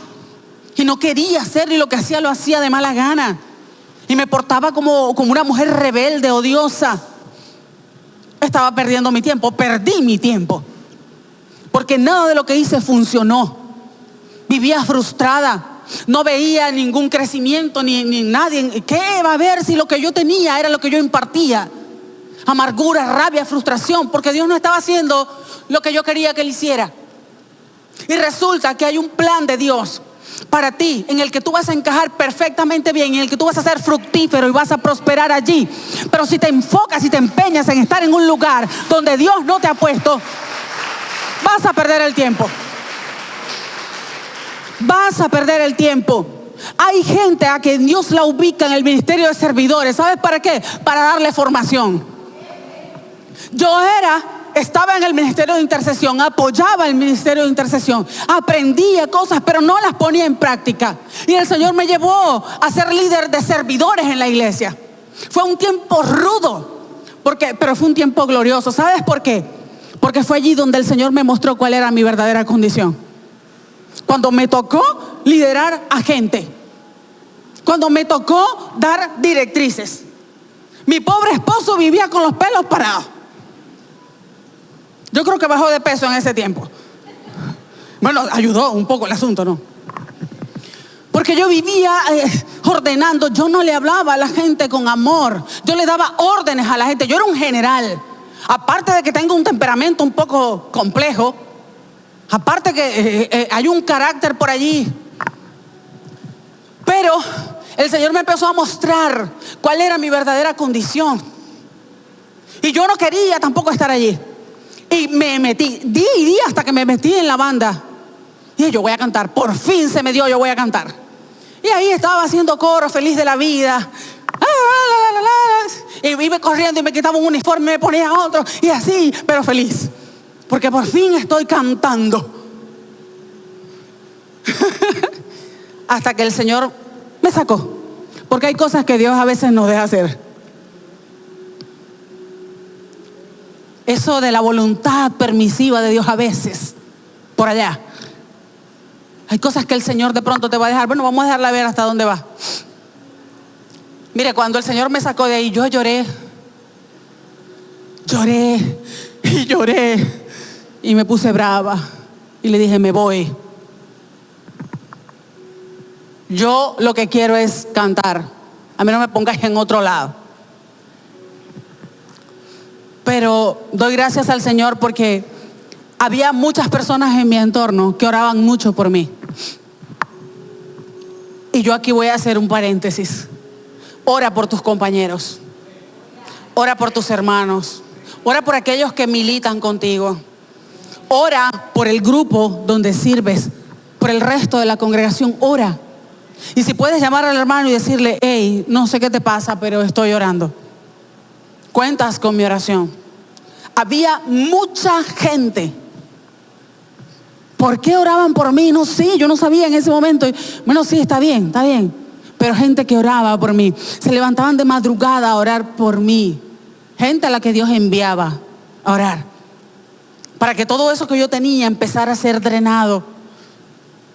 Y no quería hacer, y lo que hacía lo hacía de mala gana. y me portaba como una mujer rebelde, odiosa. Estaba perdiendo mi tiempo, perdí mi tiempo. Porque nada de lo que hice funcionó. Vivía frustrada. No veía ningún crecimiento ni nadie. ¿Qué va a haber si lo que yo tenía era lo que yo impartía? Amargura, rabia, frustración, porque Dios no estaba haciendo lo que yo quería que Él hiciera. Y resulta que hay un plan de Dios para ti, en el que tú vas a encajar perfectamente bien, en el que tú vas a ser fructífero y vas a prosperar allí. Pero si te enfocas y te empeñas en estar en un lugar donde Dios no te ha puesto, vas a perder el tiempo. Vas a perder el tiempo. Hay gente a quien Dios la ubica en el ministerio de servidores. ¿Sabes para qué? Para darle formación. Yo estaba en el ministerio de intercesión, apoyaba el ministerio de intercesión, aprendía cosas, pero no las ponía en práctica. Y el Señor me llevó a ser líder de servidores en la iglesia. Fue un tiempo rudo, pero fue un tiempo glorioso. ¿Sabes por qué? Porque fue allí donde el Señor me mostró cuál era mi verdadera condición. Cuando me tocó liderar a gente, cuando me tocó dar directrices. Mi pobre esposo vivía con los pelos parados. Yo creo que bajó de peso en ese tiempo. Bueno, ayudó un poco el asunto, ¿no? Porque yo vivía ordenando. Yo no le hablaba a la gente con amor. Yo le daba órdenes a la gente. Yo era un general. Aparte de que tengo un temperamento un poco complejo, aparte que hay un carácter por allí. Pero el Señor me empezó a mostrar cuál era mi verdadera condición. Y yo no quería tampoco estar allí. Y me metí, di hasta que me metí en la banda. Y yo voy a cantar, por fin se me dio, yo voy a cantar. Y ahí estaba haciendo coro, feliz de la vida. Y iba corriendo y me quitaba un uniforme, me ponía otro. Y así, pero feliz. Porque por fin estoy cantando. Hasta que el Señor me sacó. Porque hay cosas que Dios a veces nos deja hacer. Eso de la voluntad permisiva de Dios a veces, por allá. Hay cosas que el Señor de pronto te va a dejar. Bueno, vamos a dejarla ver hasta dónde va. Mire, cuando el Señor me sacó de ahí, yo lloré. Lloré y lloré. Y me puse brava. Y le dije, me voy. Yo lo que quiero es cantar. A mí no me pongas en otro lado. Pero doy gracias al Señor porque había muchas personas en mi entorno que oraban mucho por mí. Y yo aquí voy a hacer un paréntesis. Ora por tus compañeros. Ora por tus hermanos. Ora por aquellos que militan contigo. Ora por el grupo donde sirves. Por el resto de la congregación, ora. Y si puedes llamar al hermano y decirle, hey, no sé qué te pasa, pero estoy orando. Cuentas con mi oración. Había mucha gente. ¿Por qué oraban por mí? No sé, yo no sabía en ese momento. Bueno, sí, está bien. Pero gente que oraba por mí. Se levantaban de madrugada a orar por mí. Gente a la que Dios enviaba a orar. Para que todo eso que yo tenía empezara a ser drenado.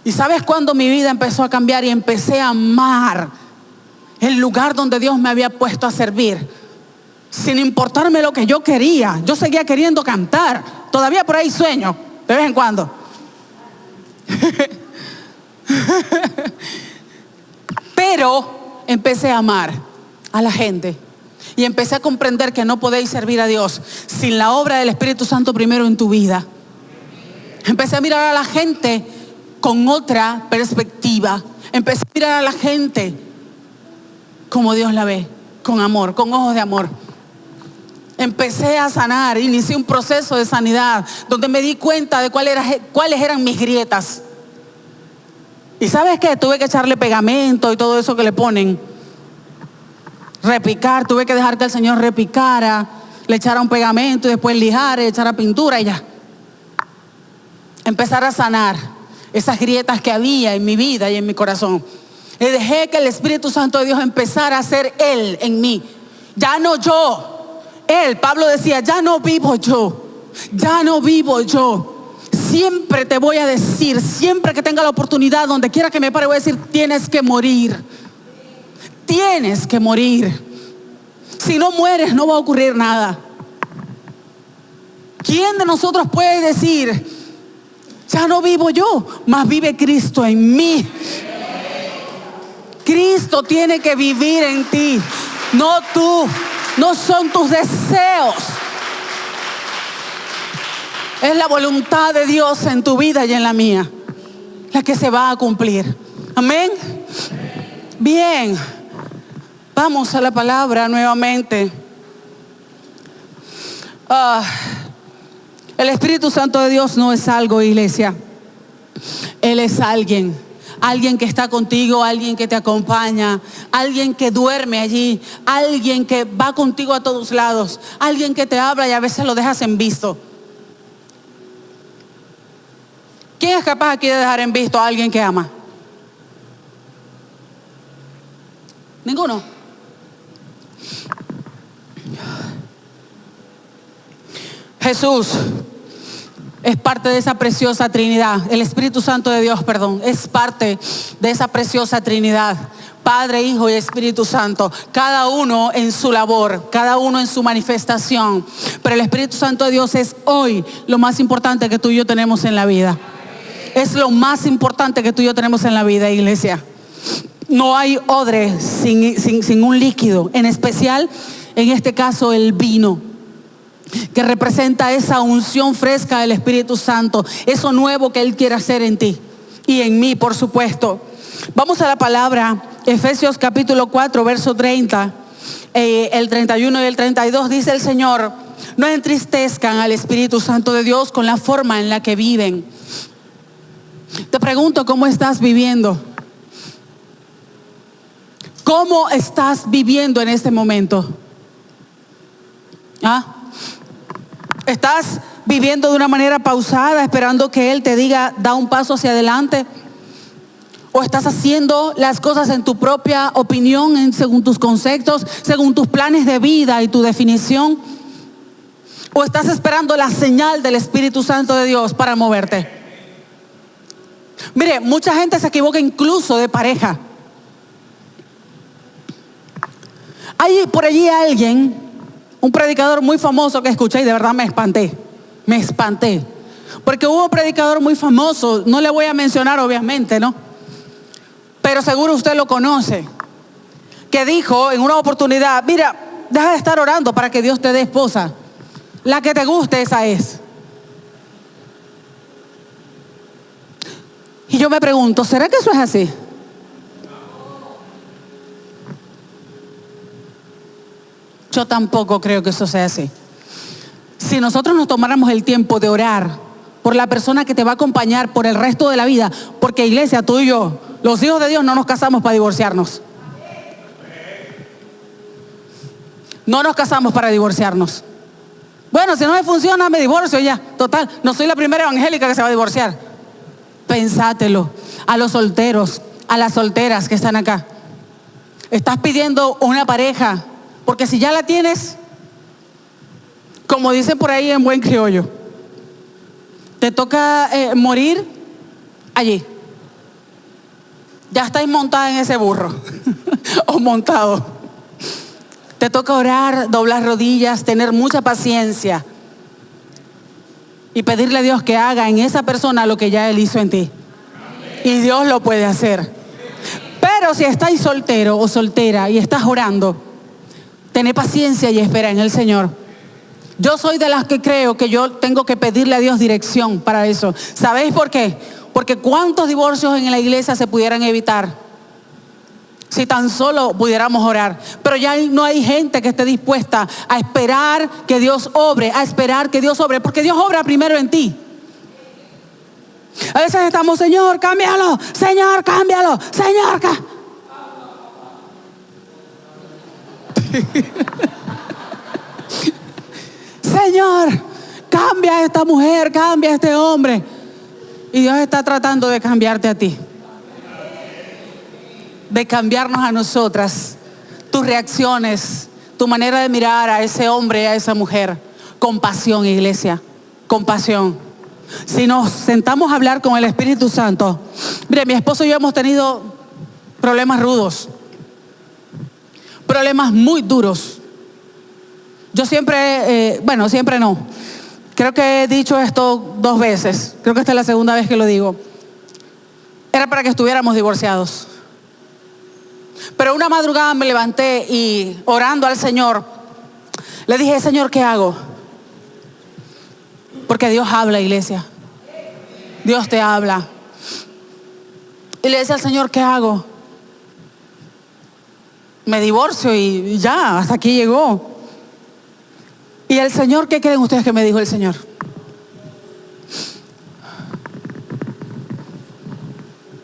¿Y sabes cuándo mi vida empezó a cambiar y empecé a amar el lugar donde Dios me había puesto a servir? Sin importarme lo que yo quería. Yo seguía queriendo cantar. Todavía por ahí sueño, de vez en cuando. Pero empecé a amar a la gente. Y empecé a comprender que no podéis servir a Dios sin la obra del Espíritu Santo primero en tu vida. Empecé a mirar a la gente con otra perspectiva. Empecé a mirar a la gente como Dios la ve, con amor, con ojos de amor. Empecé a sanar, inicié un proceso de sanidad donde me di cuenta de cuáles eran mis grietas. ¿Y sabes qué? Tuve que echarle pegamento y todo eso que le ponen. Repicar, tuve que dejar que el Señor repicara, le echara un pegamento y después lijar, le echara pintura y ya. Empezar a sanar esas grietas que había en mi vida y en mi corazón. Y dejé que el Espíritu Santo de Dios empezara a ser Él en mí. Ya no yo. Él, Pablo decía, ya no vivo yo. Ya no vivo yo. Siempre te voy a decir, siempre que tenga la oportunidad, donde quiera que me pare, voy a decir, tienes que morir. tienes que morir. Si no mueres, no va a ocurrir nada. ¿Quién de nosotros puede decir, ya no vivo yo, mas vive Cristo en mí? Cristo tiene que vivir en ti, no tú, no son tus deseos. Es la voluntad de Dios en tu vida y en la mía, la que se va a cumplir. Amén. Bien, vamos a la palabra nuevamente. El Espíritu Santo de Dios no es algo, iglesia. Él es alguien que está contigo, alguien que te acompaña, alguien que duerme allí, alguien que va contigo a todos lados, alguien que te habla y a veces lo dejas en visto. ¿Quién es capaz aquí de dejar en visto a alguien que ama? Ninguno. Jesús es parte de esa preciosa Trinidad. El Espíritu Santo de Dios, es parte de esa preciosa Trinidad. Padre, Hijo y Espíritu Santo, cada uno en su labor, cada uno en su manifestación. Pero el Espíritu Santo de Dios es hoy lo más importante que tú y yo tenemos en la vida. Es lo más importante que tú y yo tenemos en la vida, iglesia. No hay odre sin un líquido, en especial en este caso el vino, que representa esa unción fresca del Espíritu Santo, eso nuevo que Él quiere hacer en ti y en mí, por supuesto. Vamos a la palabra, Efesios capítulo 4, verso 30, el 31 y el 32, dice el Señor: no entristezcan al Espíritu Santo de Dios con la forma en la que viven. Te pregunto, ¿cómo estás viviendo? ¿Cómo estás viviendo en este momento? ¿Estás viviendo de una manera pausada, esperando que Él te diga, da un paso hacia adelante? ¿O estás haciendo las cosas en tu propia opinión, según tus conceptos, según tus planes de vida y tu definición? ¿O estás esperando la señal del Espíritu Santo de Dios para moverte? Mire, mucha gente se equivoca incluso de pareja. Hay por allí alguien, un predicador muy famoso que escuché y de verdad me espanté. Porque hubo un predicador muy famoso, no le voy a mencionar obviamente, ¿no? Pero seguro usted lo conoce, que dijo en una oportunidad: mira, deja de estar orando para que Dios te dé esposa. La que te guste, esa es. Y yo me pregunto, ¿será que eso es así? Yo tampoco creo que eso sea así. Si nosotros nos tomáramos el tiempo de orar por la persona que te va a acompañar por el resto de la vida, porque iglesia, tú y yo, los hijos de Dios, no nos casamos para divorciarnos. No nos casamos para divorciarnos. Bueno, si no me funciona, me divorcio ya. Total, no soy la primera evangélica que se va a divorciar. Pensátelo. A los solteros, a las solteras que están acá. Estás pidiendo una pareja, porque si ya la tienes, como dicen por ahí en buen criollo, te toca morir allí. Ya estáis montada en ese burro o montado. Te toca orar, doblar rodillas, tener mucha paciencia y pedirle a Dios que haga en esa persona lo que ya Él hizo en ti. Y Dios lo puede hacer. Pero si estáis soltero o soltera y estás orando, tené paciencia y espera en el Señor. Yo soy de las que creo que yo tengo que pedirle a Dios dirección para eso. ¿Sabéis por qué? Porque cuántos divorcios en la iglesia se pudieran evitar si tan solo pudiéramos orar. Pero ya no hay gente que esté dispuesta a esperar que Dios obre, porque Dios obra primero en ti. A veces estamos: Señor, cámbialo, Señor, cámbialo, Señor, Señor, cambia a esta mujer, cambia a este hombre. Y Dios está tratando de cambiarte a ti, de cambiarnos a nosotras, tus reacciones, tu manera de mirar a ese hombre, a esa mujer. Compasión, iglesia, compasión. Si nos sentamos a hablar con el Espíritu Santo, mire, mi esposo y yo hemos tenido problemas rudos. problemas muy duros. Yo siempre, siempre no. Creo que he dicho esto 2 veces. Creo que esta es la segunda vez que lo digo. Era para que estuviéramos divorciados. Pero una madrugada me levanté y orando al Señor, le dije, Señor, ¿qué hago? Porque Dios habla, iglesia. Dios te habla. Y le decía al Señor, ¿qué hago? Me divorcio y ya, hasta aquí llegó. Y el Señor, ¿qué creen ustedes que me dijo el Señor?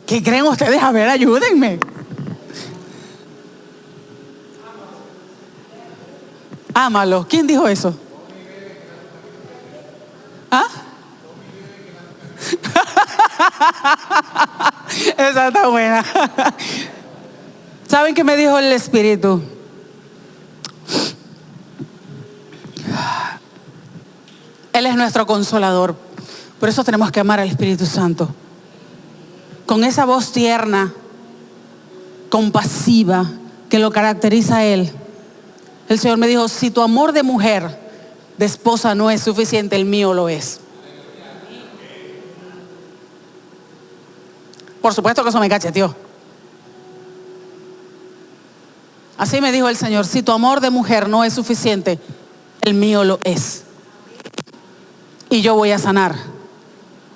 ¿Qué creen ustedes? A ver, ayúdenme. Ámalo. ¿Quién dijo eso? ¿Ah? Esa está buena. ¿Saben qué me dijo el Espíritu? Él es nuestro consolador. Por eso tenemos que amar al Espíritu Santo. Con esa voz tierna, compasiva, que lo caracteriza a Él. El Señor me dijo, si tu amor de mujer, de esposa no es suficiente, el mío lo es. Por supuesto que eso me cacheteó. Así me dijo el Señor, si tu amor de mujer no es suficiente, el mío lo es. Y yo voy a sanar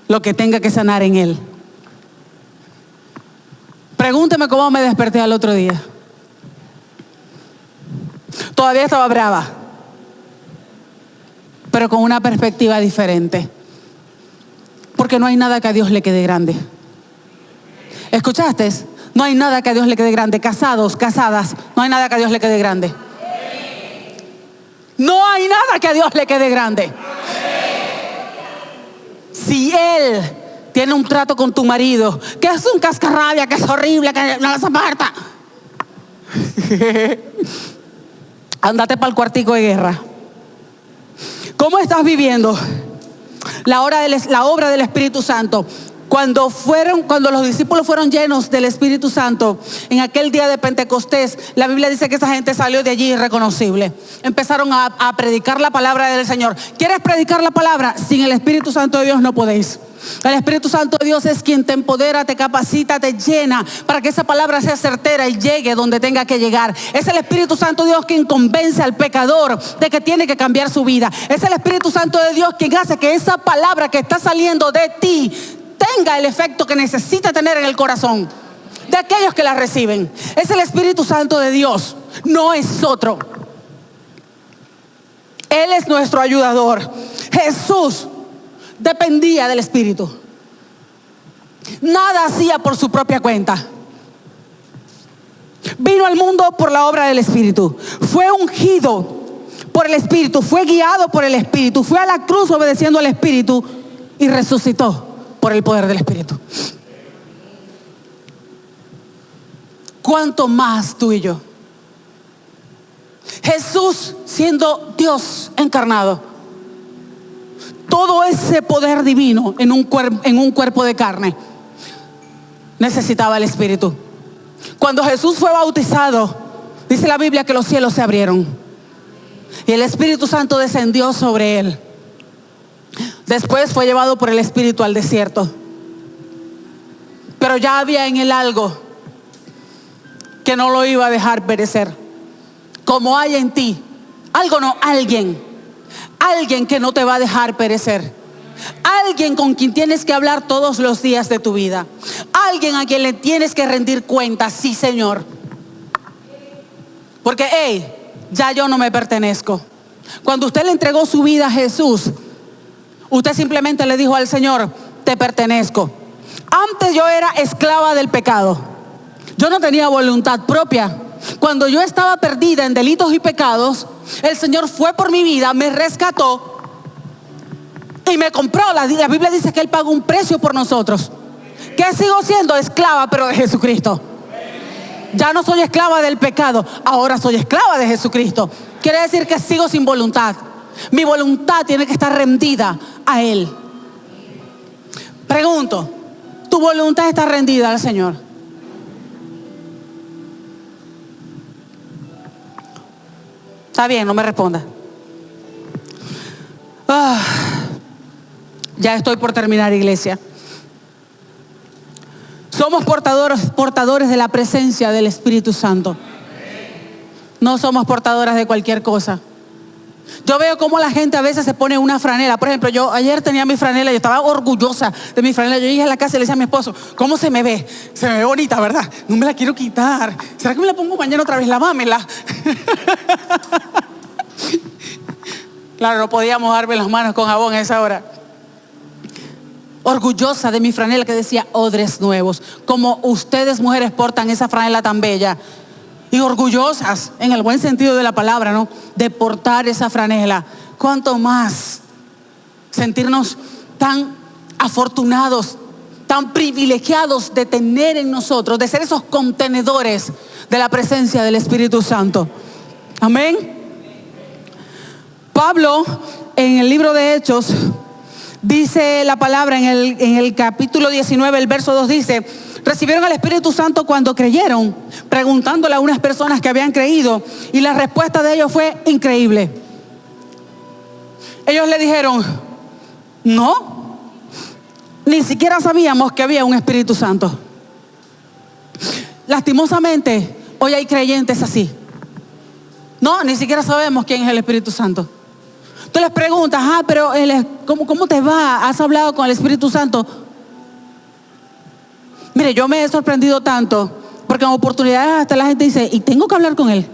lo que tenga que sanar en Él. Pregúnteme cómo me desperté al otro día. Todavía estaba brava, pero con una perspectiva diferente. Porque no hay nada que a Dios le quede grande. ¿Escuchaste? No hay nada que a Dios le quede grande. Casados, casadas, no hay nada que a Dios le quede grande. No hay nada que a Dios le quede grande. Si Él tiene un trato con tu marido, que es un cascarrabia, que es horrible, que no se aparta, ándate para el cuartico de guerra. ¿Cómo estás viviendo la obra del Espíritu Santo? Cuando los discípulos fueron llenos del Espíritu Santo, en aquel día de Pentecostés, la Biblia dice que esa gente salió de allí irreconocible. Empezaron a predicar la palabra del Señor. ¿Quieres predicar la palabra? Sin el Espíritu Santo de Dios no podéis. El Espíritu Santo de Dios es quien te empodera, te capacita, te llena para que esa palabra sea certera y llegue donde tenga que llegar. Es el Espíritu Santo de Dios quien convence al pecador de que tiene que cambiar su vida. Es el Espíritu Santo de Dios quien hace que esa palabra que está saliendo de ti tenga el efecto que necesita tener en el corazón de aquellos que la reciben. Es el Espíritu Santo de Dios, no es otro. Él es nuestro ayudador. Jesús dependía del Espíritu. Nada hacía por su propia cuenta. Vino al mundo por la obra del Espíritu. Fue ungido por el Espíritu. Fue guiado por el Espíritu. Fue a la cruz obedeciendo al Espíritu y resucitó por el poder del Espíritu. ¿Cuánto más tú y yo? Jesús siendo Dios encarnado, todo ese poder divino en un cuerpo de carne, necesitaba el Espíritu. Cuando Jesús fue bautizado, dice la Biblia que los cielos se abrieron y el Espíritu Santo descendió sobre él. Después fue llevado por el Espíritu al desierto. Pero ya había en él algo que no lo iba a dejar perecer. Como hay en ti, alguien que no te va a dejar perecer. Alguien con quien tienes que hablar todos los días de tu vida. Alguien a quien le tienes que rendir cuentas. Sí, Señor. Porque, ya yo no me pertenezco. Cuando usted le entregó su vida a Jesús, usted simplemente le dijo al Señor, te pertenezco. Antes yo era esclava del pecado. Yo no tenía voluntad propia. Cuando yo estaba perdida en delitos y pecados, el Señor fue por mi vida, me rescató y me compró. La Biblia dice que Él pagó un precio por nosotros. Que sigo siendo esclava, pero de Jesucristo. Ya no soy esclava del pecado, ahora soy esclava de Jesucristo. Quiere decir que sigo sin voluntad. Mi voluntad tiene que estar rendida a Él. Pregunto, ¿tu voluntad está rendida al Señor? Está bien, no me responda. Ya estoy por terminar, iglesia. Somos portadores de la presencia del Espíritu Santo. No somos portadoras de cualquier cosa. Yo veo cómo la gente a veces se pone una franela. Por ejemplo, yo ayer tenía mi franela, yo estaba orgullosa de mi franela. Yo llegué a la casa y le decía a mi esposo, ¿cómo se me ve? Se me ve bonita, ¿verdad? No me la quiero quitar. ¿Será que me la pongo mañana otra vez? Lavámela. Claro, no podía mojarme las manos con jabón a esa hora. Orgullosa de mi franela que decía odres nuevos. Como ustedes mujeres portan esa franela tan bella. Y orgullosas, en el buen sentido de la palabra, ¿no? De portar esa franela. Cuánto más sentirnos tan afortunados, tan privilegiados de tener en nosotros, de ser esos contenedores de la presencia del Espíritu Santo. Amén. Pablo, en el libro de Hechos, dice la palabra en el capítulo 19, el verso 2 dice: recibieron al Espíritu Santo cuando creyeron, preguntándole a unas personas que habían creído, y la respuesta de ellos fue increíble. Ellos le dijeron: no, ni siquiera sabíamos que había un Espíritu Santo. Lastimosamente, hoy hay creyentes así. No, ni siquiera sabemos quién es el Espíritu Santo. Tú les preguntas, pero ¿cómo te va? ¿Has hablado con el Espíritu Santo? Mire, yo me he sorprendido tanto, porque en oportunidades hasta la gente dice, y tengo que hablar con él.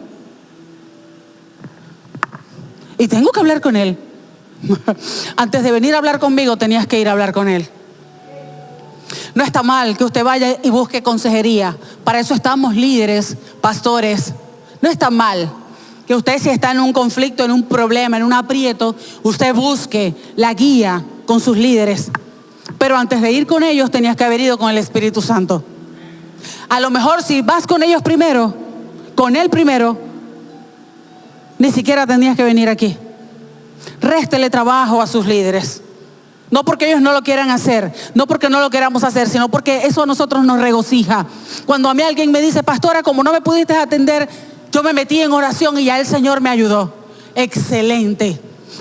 Y tengo que hablar con él. Antes de venir a hablar conmigo, tenías que ir a hablar con él. No está mal que usted vaya y busque consejería. Para eso estamos líderes, pastores. No está mal que usted, si está en un conflicto, en un problema, en un aprieto, usted busque la guía con sus líderes. Pero antes de ir con ellos, tenías que haber ido con el Espíritu Santo. A lo mejor si vas con ellos primero, con él primero, ni siquiera tendrías que venir aquí. Réstele trabajo a sus líderes. No porque ellos no lo quieran hacer, no porque no lo queramos hacer, sino porque eso a nosotros nos regocija. Cuando a mí alguien me dice, pastora, como no me pudiste atender, yo me metí en oración y ya el Señor me ayudó. Excelente,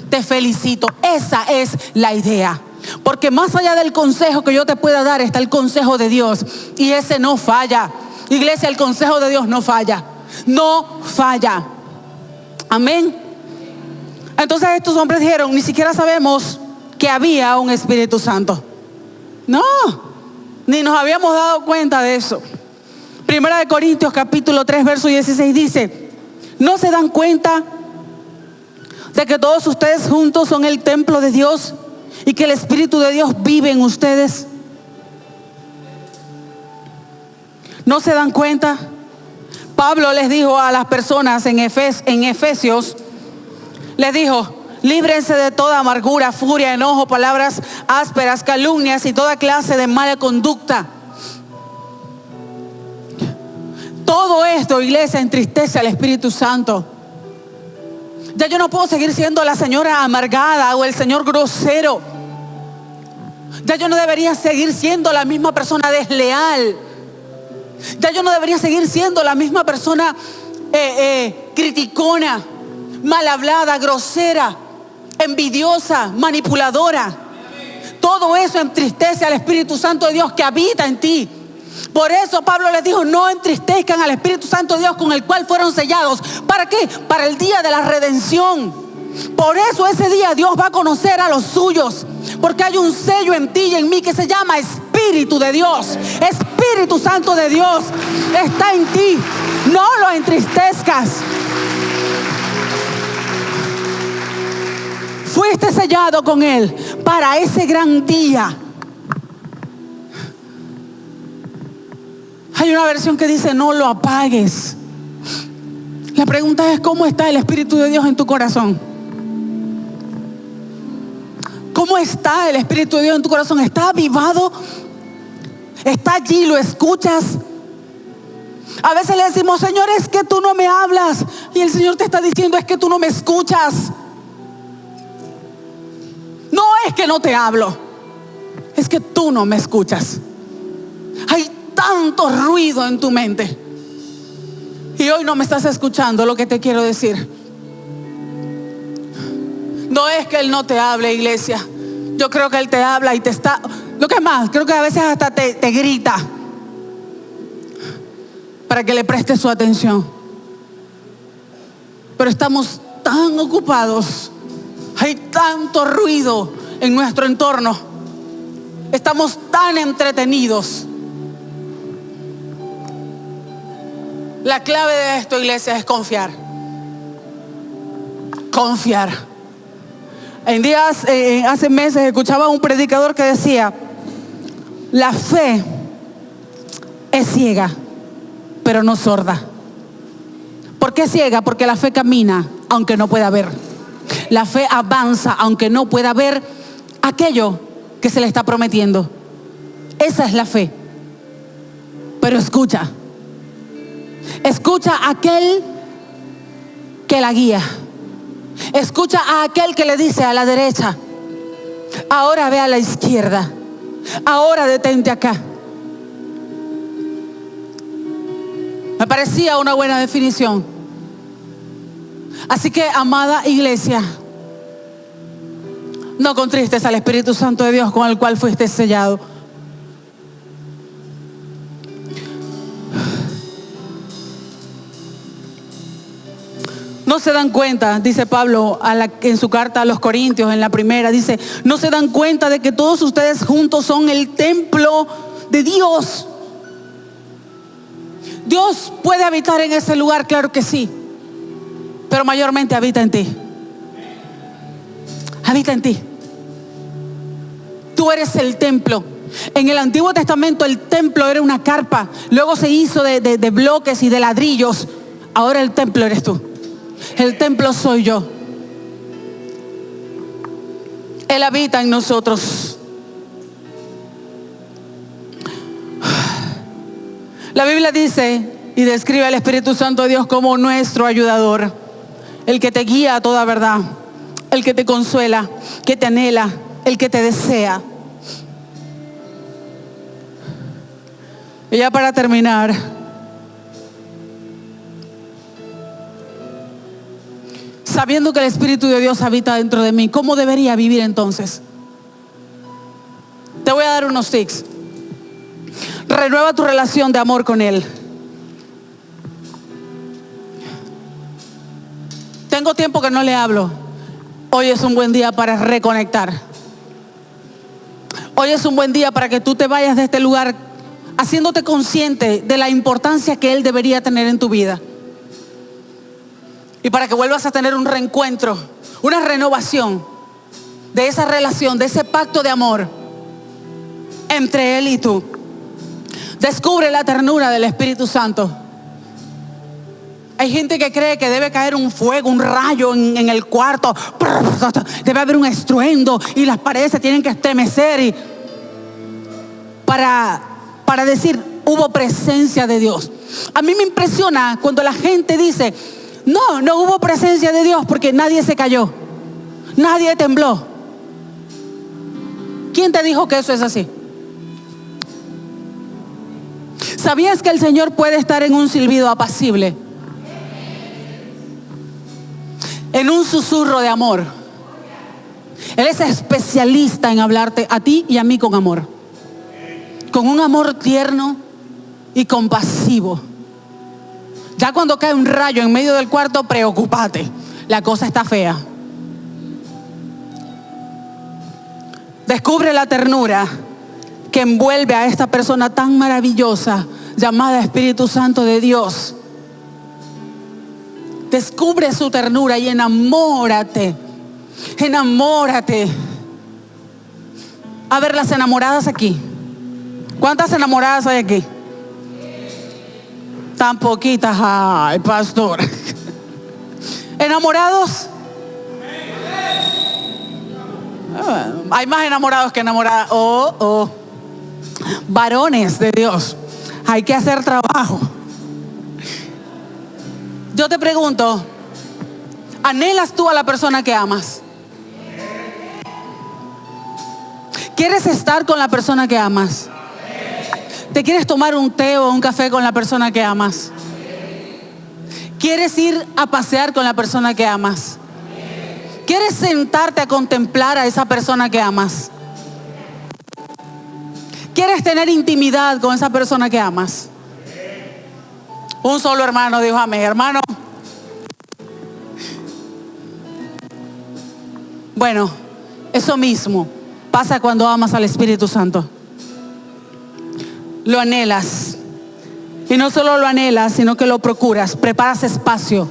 te felicito. Esa es la idea. Porque más allá del consejo que yo te pueda dar está el consejo de Dios. Y ese no falla. Iglesia, el consejo de Dios no falla. No falla. Amén. Entonces estos hombres dijeron, ni siquiera sabemos que había un Espíritu Santo. No, ni nos habíamos dado cuenta de eso. Primera de Corintios capítulo 3 verso 16 dice: ¿no se dan cuenta de que todos ustedes juntos son el templo de Dios y que el Espíritu de Dios vive en ustedes? ¿No se dan cuenta? Pablo les dijo a las personas en Efesios, les dijo: líbrense de toda amargura, furia, enojo, palabras ásperas, calumnias y toda clase de mala conducta. Todo esto, iglesia, entristece al Espíritu Santo. Ya yo no puedo seguir siendo la señora amargada o el señor grosero. Ya yo no debería seguir siendo la misma persona desleal. Ya yo no debería seguir siendo la misma persona criticona, mal hablada, grosera, envidiosa, manipuladora. Todo eso entristece al Espíritu Santo de Dios que habita en ti. Por eso Pablo les dijo: no entristezcan al Espíritu Santo de Dios con el cual fueron sellados. ¿Para qué? Para el día de la redención. Por eso ese día Dios va a conocer a los suyos, porque hay un sello en ti y en mí que se llama Espíritu de Dios. Espíritu Santo de Dios está en ti. No lo entristezcas. Fuiste sellado con Él para ese gran día. Hay una versión que dice: no lo apagues. La pregunta es: ¿cómo está el Espíritu de Dios en tu corazón? ¿Cómo está el Espíritu de Dios en tu corazón? ¿Está avivado? ¿Está allí? ¿Lo escuchas? A veces le decimos: Señor, es que tú no me hablas. Y el Señor te está diciendo: es que tú no me escuchas. No es que no te hablo, es que tú no me escuchas. Hay tanto ruido en tu mente y hoy no me estás escuchando lo que te quiero decir. No es que Él no te hable, iglesia. Yo creo que Él te habla y te está... Lo que es más, creo que a veces hasta te grita para que le prestes su atención. Pero estamos tan ocupados. Hay tanto ruido en nuestro entorno. Estamos tan entretenidos. La clave de esto, iglesia, es confiar. Confiar. Hace meses escuchaba a un predicador que decía: la fe es ciega, pero no sorda. ¿Por qué ciega? Porque la fe camina aunque no pueda ver. La fe avanza aunque no pueda ver aquello que se le está prometiendo. Esa es la fe. Pero escucha a aquel que la guía. Escucha a aquel que le dice a la derecha: ahora ve a la izquierda, ahora detente acá. Me parecía una buena definición. Así que, amada iglesia, no contristes al Espíritu Santo de Dios con el cual fuiste sellado. No se dan cuenta, dice Pablo en su carta a los Corintios, en la primera, dice: no se dan cuenta de que todos ustedes juntos son el templo de Dios. Dios puede habitar en ese lugar, claro que sí, pero mayormente habita en ti. Habita en ti. Tú eres el templo. En el Antiguo Testamento el templo era una carpa, luego se hizo de bloques y de ladrillos. Ahora el templo eres tú. El templo soy yo. Él habita en nosotros. La Biblia dice y describe al Espíritu Santo de Dios como nuestro ayudador, el que te guía a toda verdad, el que te consuela, que te anhela, el que te desea. Y ya para terminar, sabiendo que el Espíritu de Dios habita dentro de mí, ¿cómo debería vivir entonces? Te voy a dar unos tips. Renueva tu relación de amor con Él. Tengo tiempo que no le hablo. Hoy es un buen día para reconectar. Hoy es un buen día para que tú te vayas de este lugar haciéndote consciente de la importancia que Él debería tener en tu vida. Y para que vuelvas a tener un reencuentro, una renovación de esa relación, de ese pacto de amor entre Él y tú. Descubre la ternura del Espíritu Santo. Hay gente que cree que debe caer un fuego, un rayo en el cuarto. Debe haber un estruendo y las paredes se tienen que estremecer y para decir hubo presencia de Dios. A mí me impresiona cuando la gente dice: no hubo presencia de Dios porque nadie se cayó, nadie tembló. ¿Quién te dijo que eso es así? ¿Sabías que el Señor puede estar en un silbido apacible? En un susurro de amor. Él es especialista en hablarte a ti y a mí con amor. Con un amor tierno y compasivo. Ya cuando cae un rayo en medio del cuarto, preocúpate. La cosa está fea. Descubre la ternura que envuelve a esta persona tan maravillosa llamada Espíritu Santo de Dios. Descubre su ternura y enamórate. Enamórate. A ver, las enamoradas aquí. ¿Cuántas enamoradas hay aquí? Tan poquitas. Ay, pastor. ¿Enamorados? Hay más enamorados que enamoradas. Varones de Dios, hay que hacer trabajo. Yo te pregunto, ¿anhelas tú a la persona que amas? ¿Quieres estar con la persona que amas? ¿Te quieres tomar un té o un café con la persona que amas? ¿Quieres ir a pasear con la persona que amas? ¿Quieres sentarte a contemplar a esa persona que amas? ¿Quieres tener intimidad con esa persona que amas? Un solo hermano dijo amén. Hermano, bueno, eso mismo pasa cuando amas al Espíritu Santo. Lo anhelas. Y no solo lo anhelas, sino que lo procuras. Preparas espacio,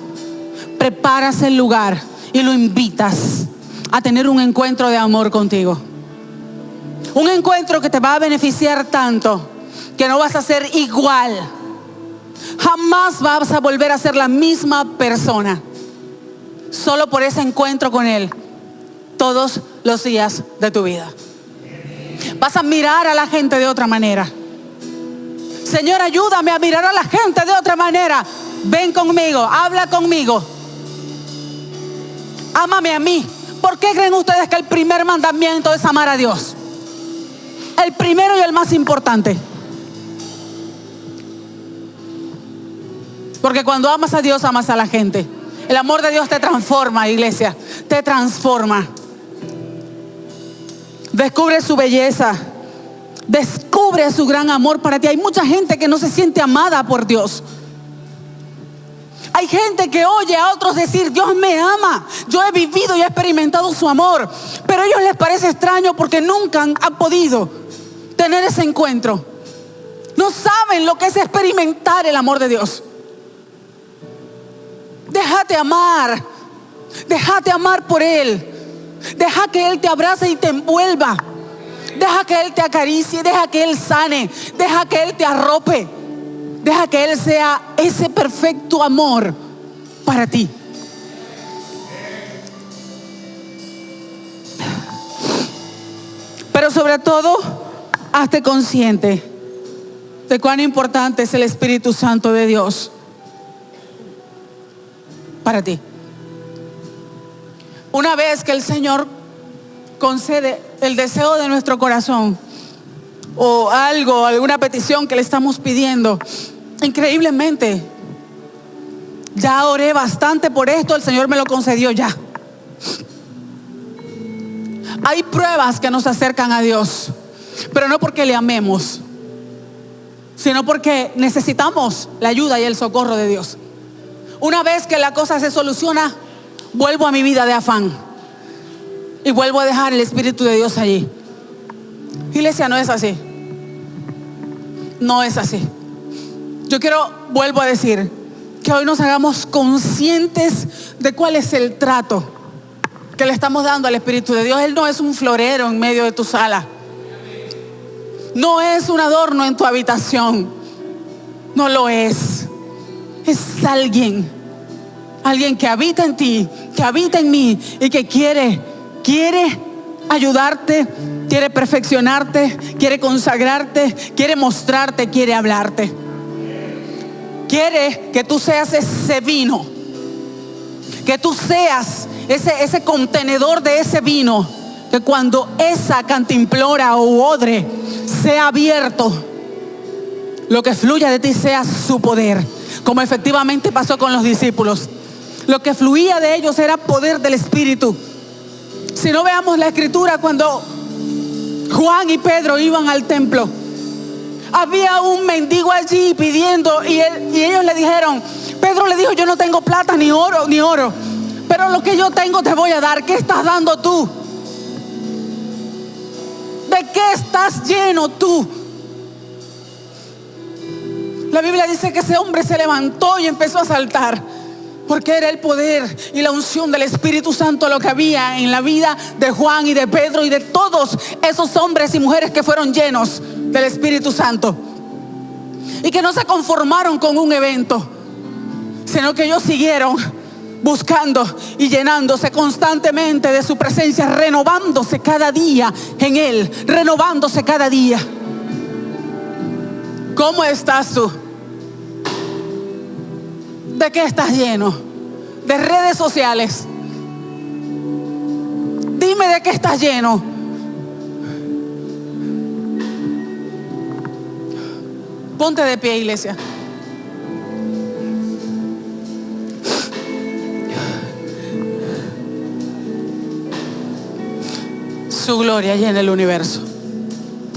preparas el lugar y lo invitas a tener un encuentro de amor contigo. Un encuentro que te va a beneficiar tanto que no vas a ser igual. Jamás vas a volver a ser la misma persona. Solo por ese encuentro con Él todos los días de tu vida. Vas a mirar a la gente de otra manera. Señor, ayúdame a mirar a la gente de otra manera. Ven conmigo, habla conmigo. Ámame a mí. ¿Por qué creen ustedes que el primer mandamiento es amar a Dios? El primero y el más importante. Porque cuando amas a Dios, amas a la gente. El amor de Dios te transforma, iglesia. Te transforma. Descubre su belleza. Descubre su gran amor para ti. Hay mucha gente que no se siente amada por Dios. Hay gente que oye a otros decir: Dios me ama, yo he vivido y he experimentado su amor, pero a ellos les parece extraño porque nunca han podido tener ese encuentro. No saben lo que es experimentar el amor de Dios. Déjate amar. Déjate amar por Él. Deja que Él te abrace y te envuelva. Deja que Él te acaricie. Deja que Él sane. Deja que Él te arrope. Deja que Él sea ese perfecto amor para ti. Pero sobre todo, hazte consciente de cuán importante es el Espíritu Santo de Dios para ti. Una vez que el Señor concede el deseo de nuestro corazón o algo, alguna petición que le estamos pidiendo, increíblemente, ya oré bastante por esto, el Señor me lo concedió ya. Hay pruebas que nos acercan a Dios, pero no porque le amemos, sino porque necesitamos la ayuda y el socorro de Dios. Una vez que la cosa se soluciona, vuelvo a mi vida de afán y vuelvo a dejar el Espíritu de Dios allí. Iglesia, no es así. No es así. Yo vuelvo a decir, que hoy nos hagamos conscientes de cuál es el trato que le estamos dando al Espíritu de Dios. Él no es un florero en medio de tu sala. No es un adorno en tu habitación. No lo es. Es alguien que habita en ti, que habita en mí y que quiere ayudarte, quiere perfeccionarte, quiere consagrarte, quiere mostrarte, quiere hablarte. Quiere que tú seas ese vino, que tú seas ese contenedor de ese vino, que cuando esa cantimplora o odre sea abierto, lo que fluya de ti sea su poder, como efectivamente pasó con los discípulos. Lo que fluía de ellos era poder del Espíritu. Si no, veamos la Escritura, cuando Juan y Pedro iban al templo, había un mendigo allí pidiendo y ellos le dijeron, Pedro le dijo: yo no tengo plata ni oro, pero lo que yo tengo te voy a dar. ¿Qué estás dando tú? ¿De qué estás lleno tú? La Biblia dice que ese hombre se levantó y empezó a saltar, porque era el poder y la unción del Espíritu Santo lo que había en la vida de Juan y de Pedro y de todos esos hombres y mujeres que fueron llenos del Espíritu Santo y que no se conformaron con un evento, sino que ellos siguieron buscando y llenándose constantemente de su presencia, renovándose cada día en Él, renovándose cada día. ¿Cómo estás tú? ¿De qué estás lleno? De redes sociales. Dime de qué estás lleno. Ponte de pie, iglesia. su gloria llene el universo.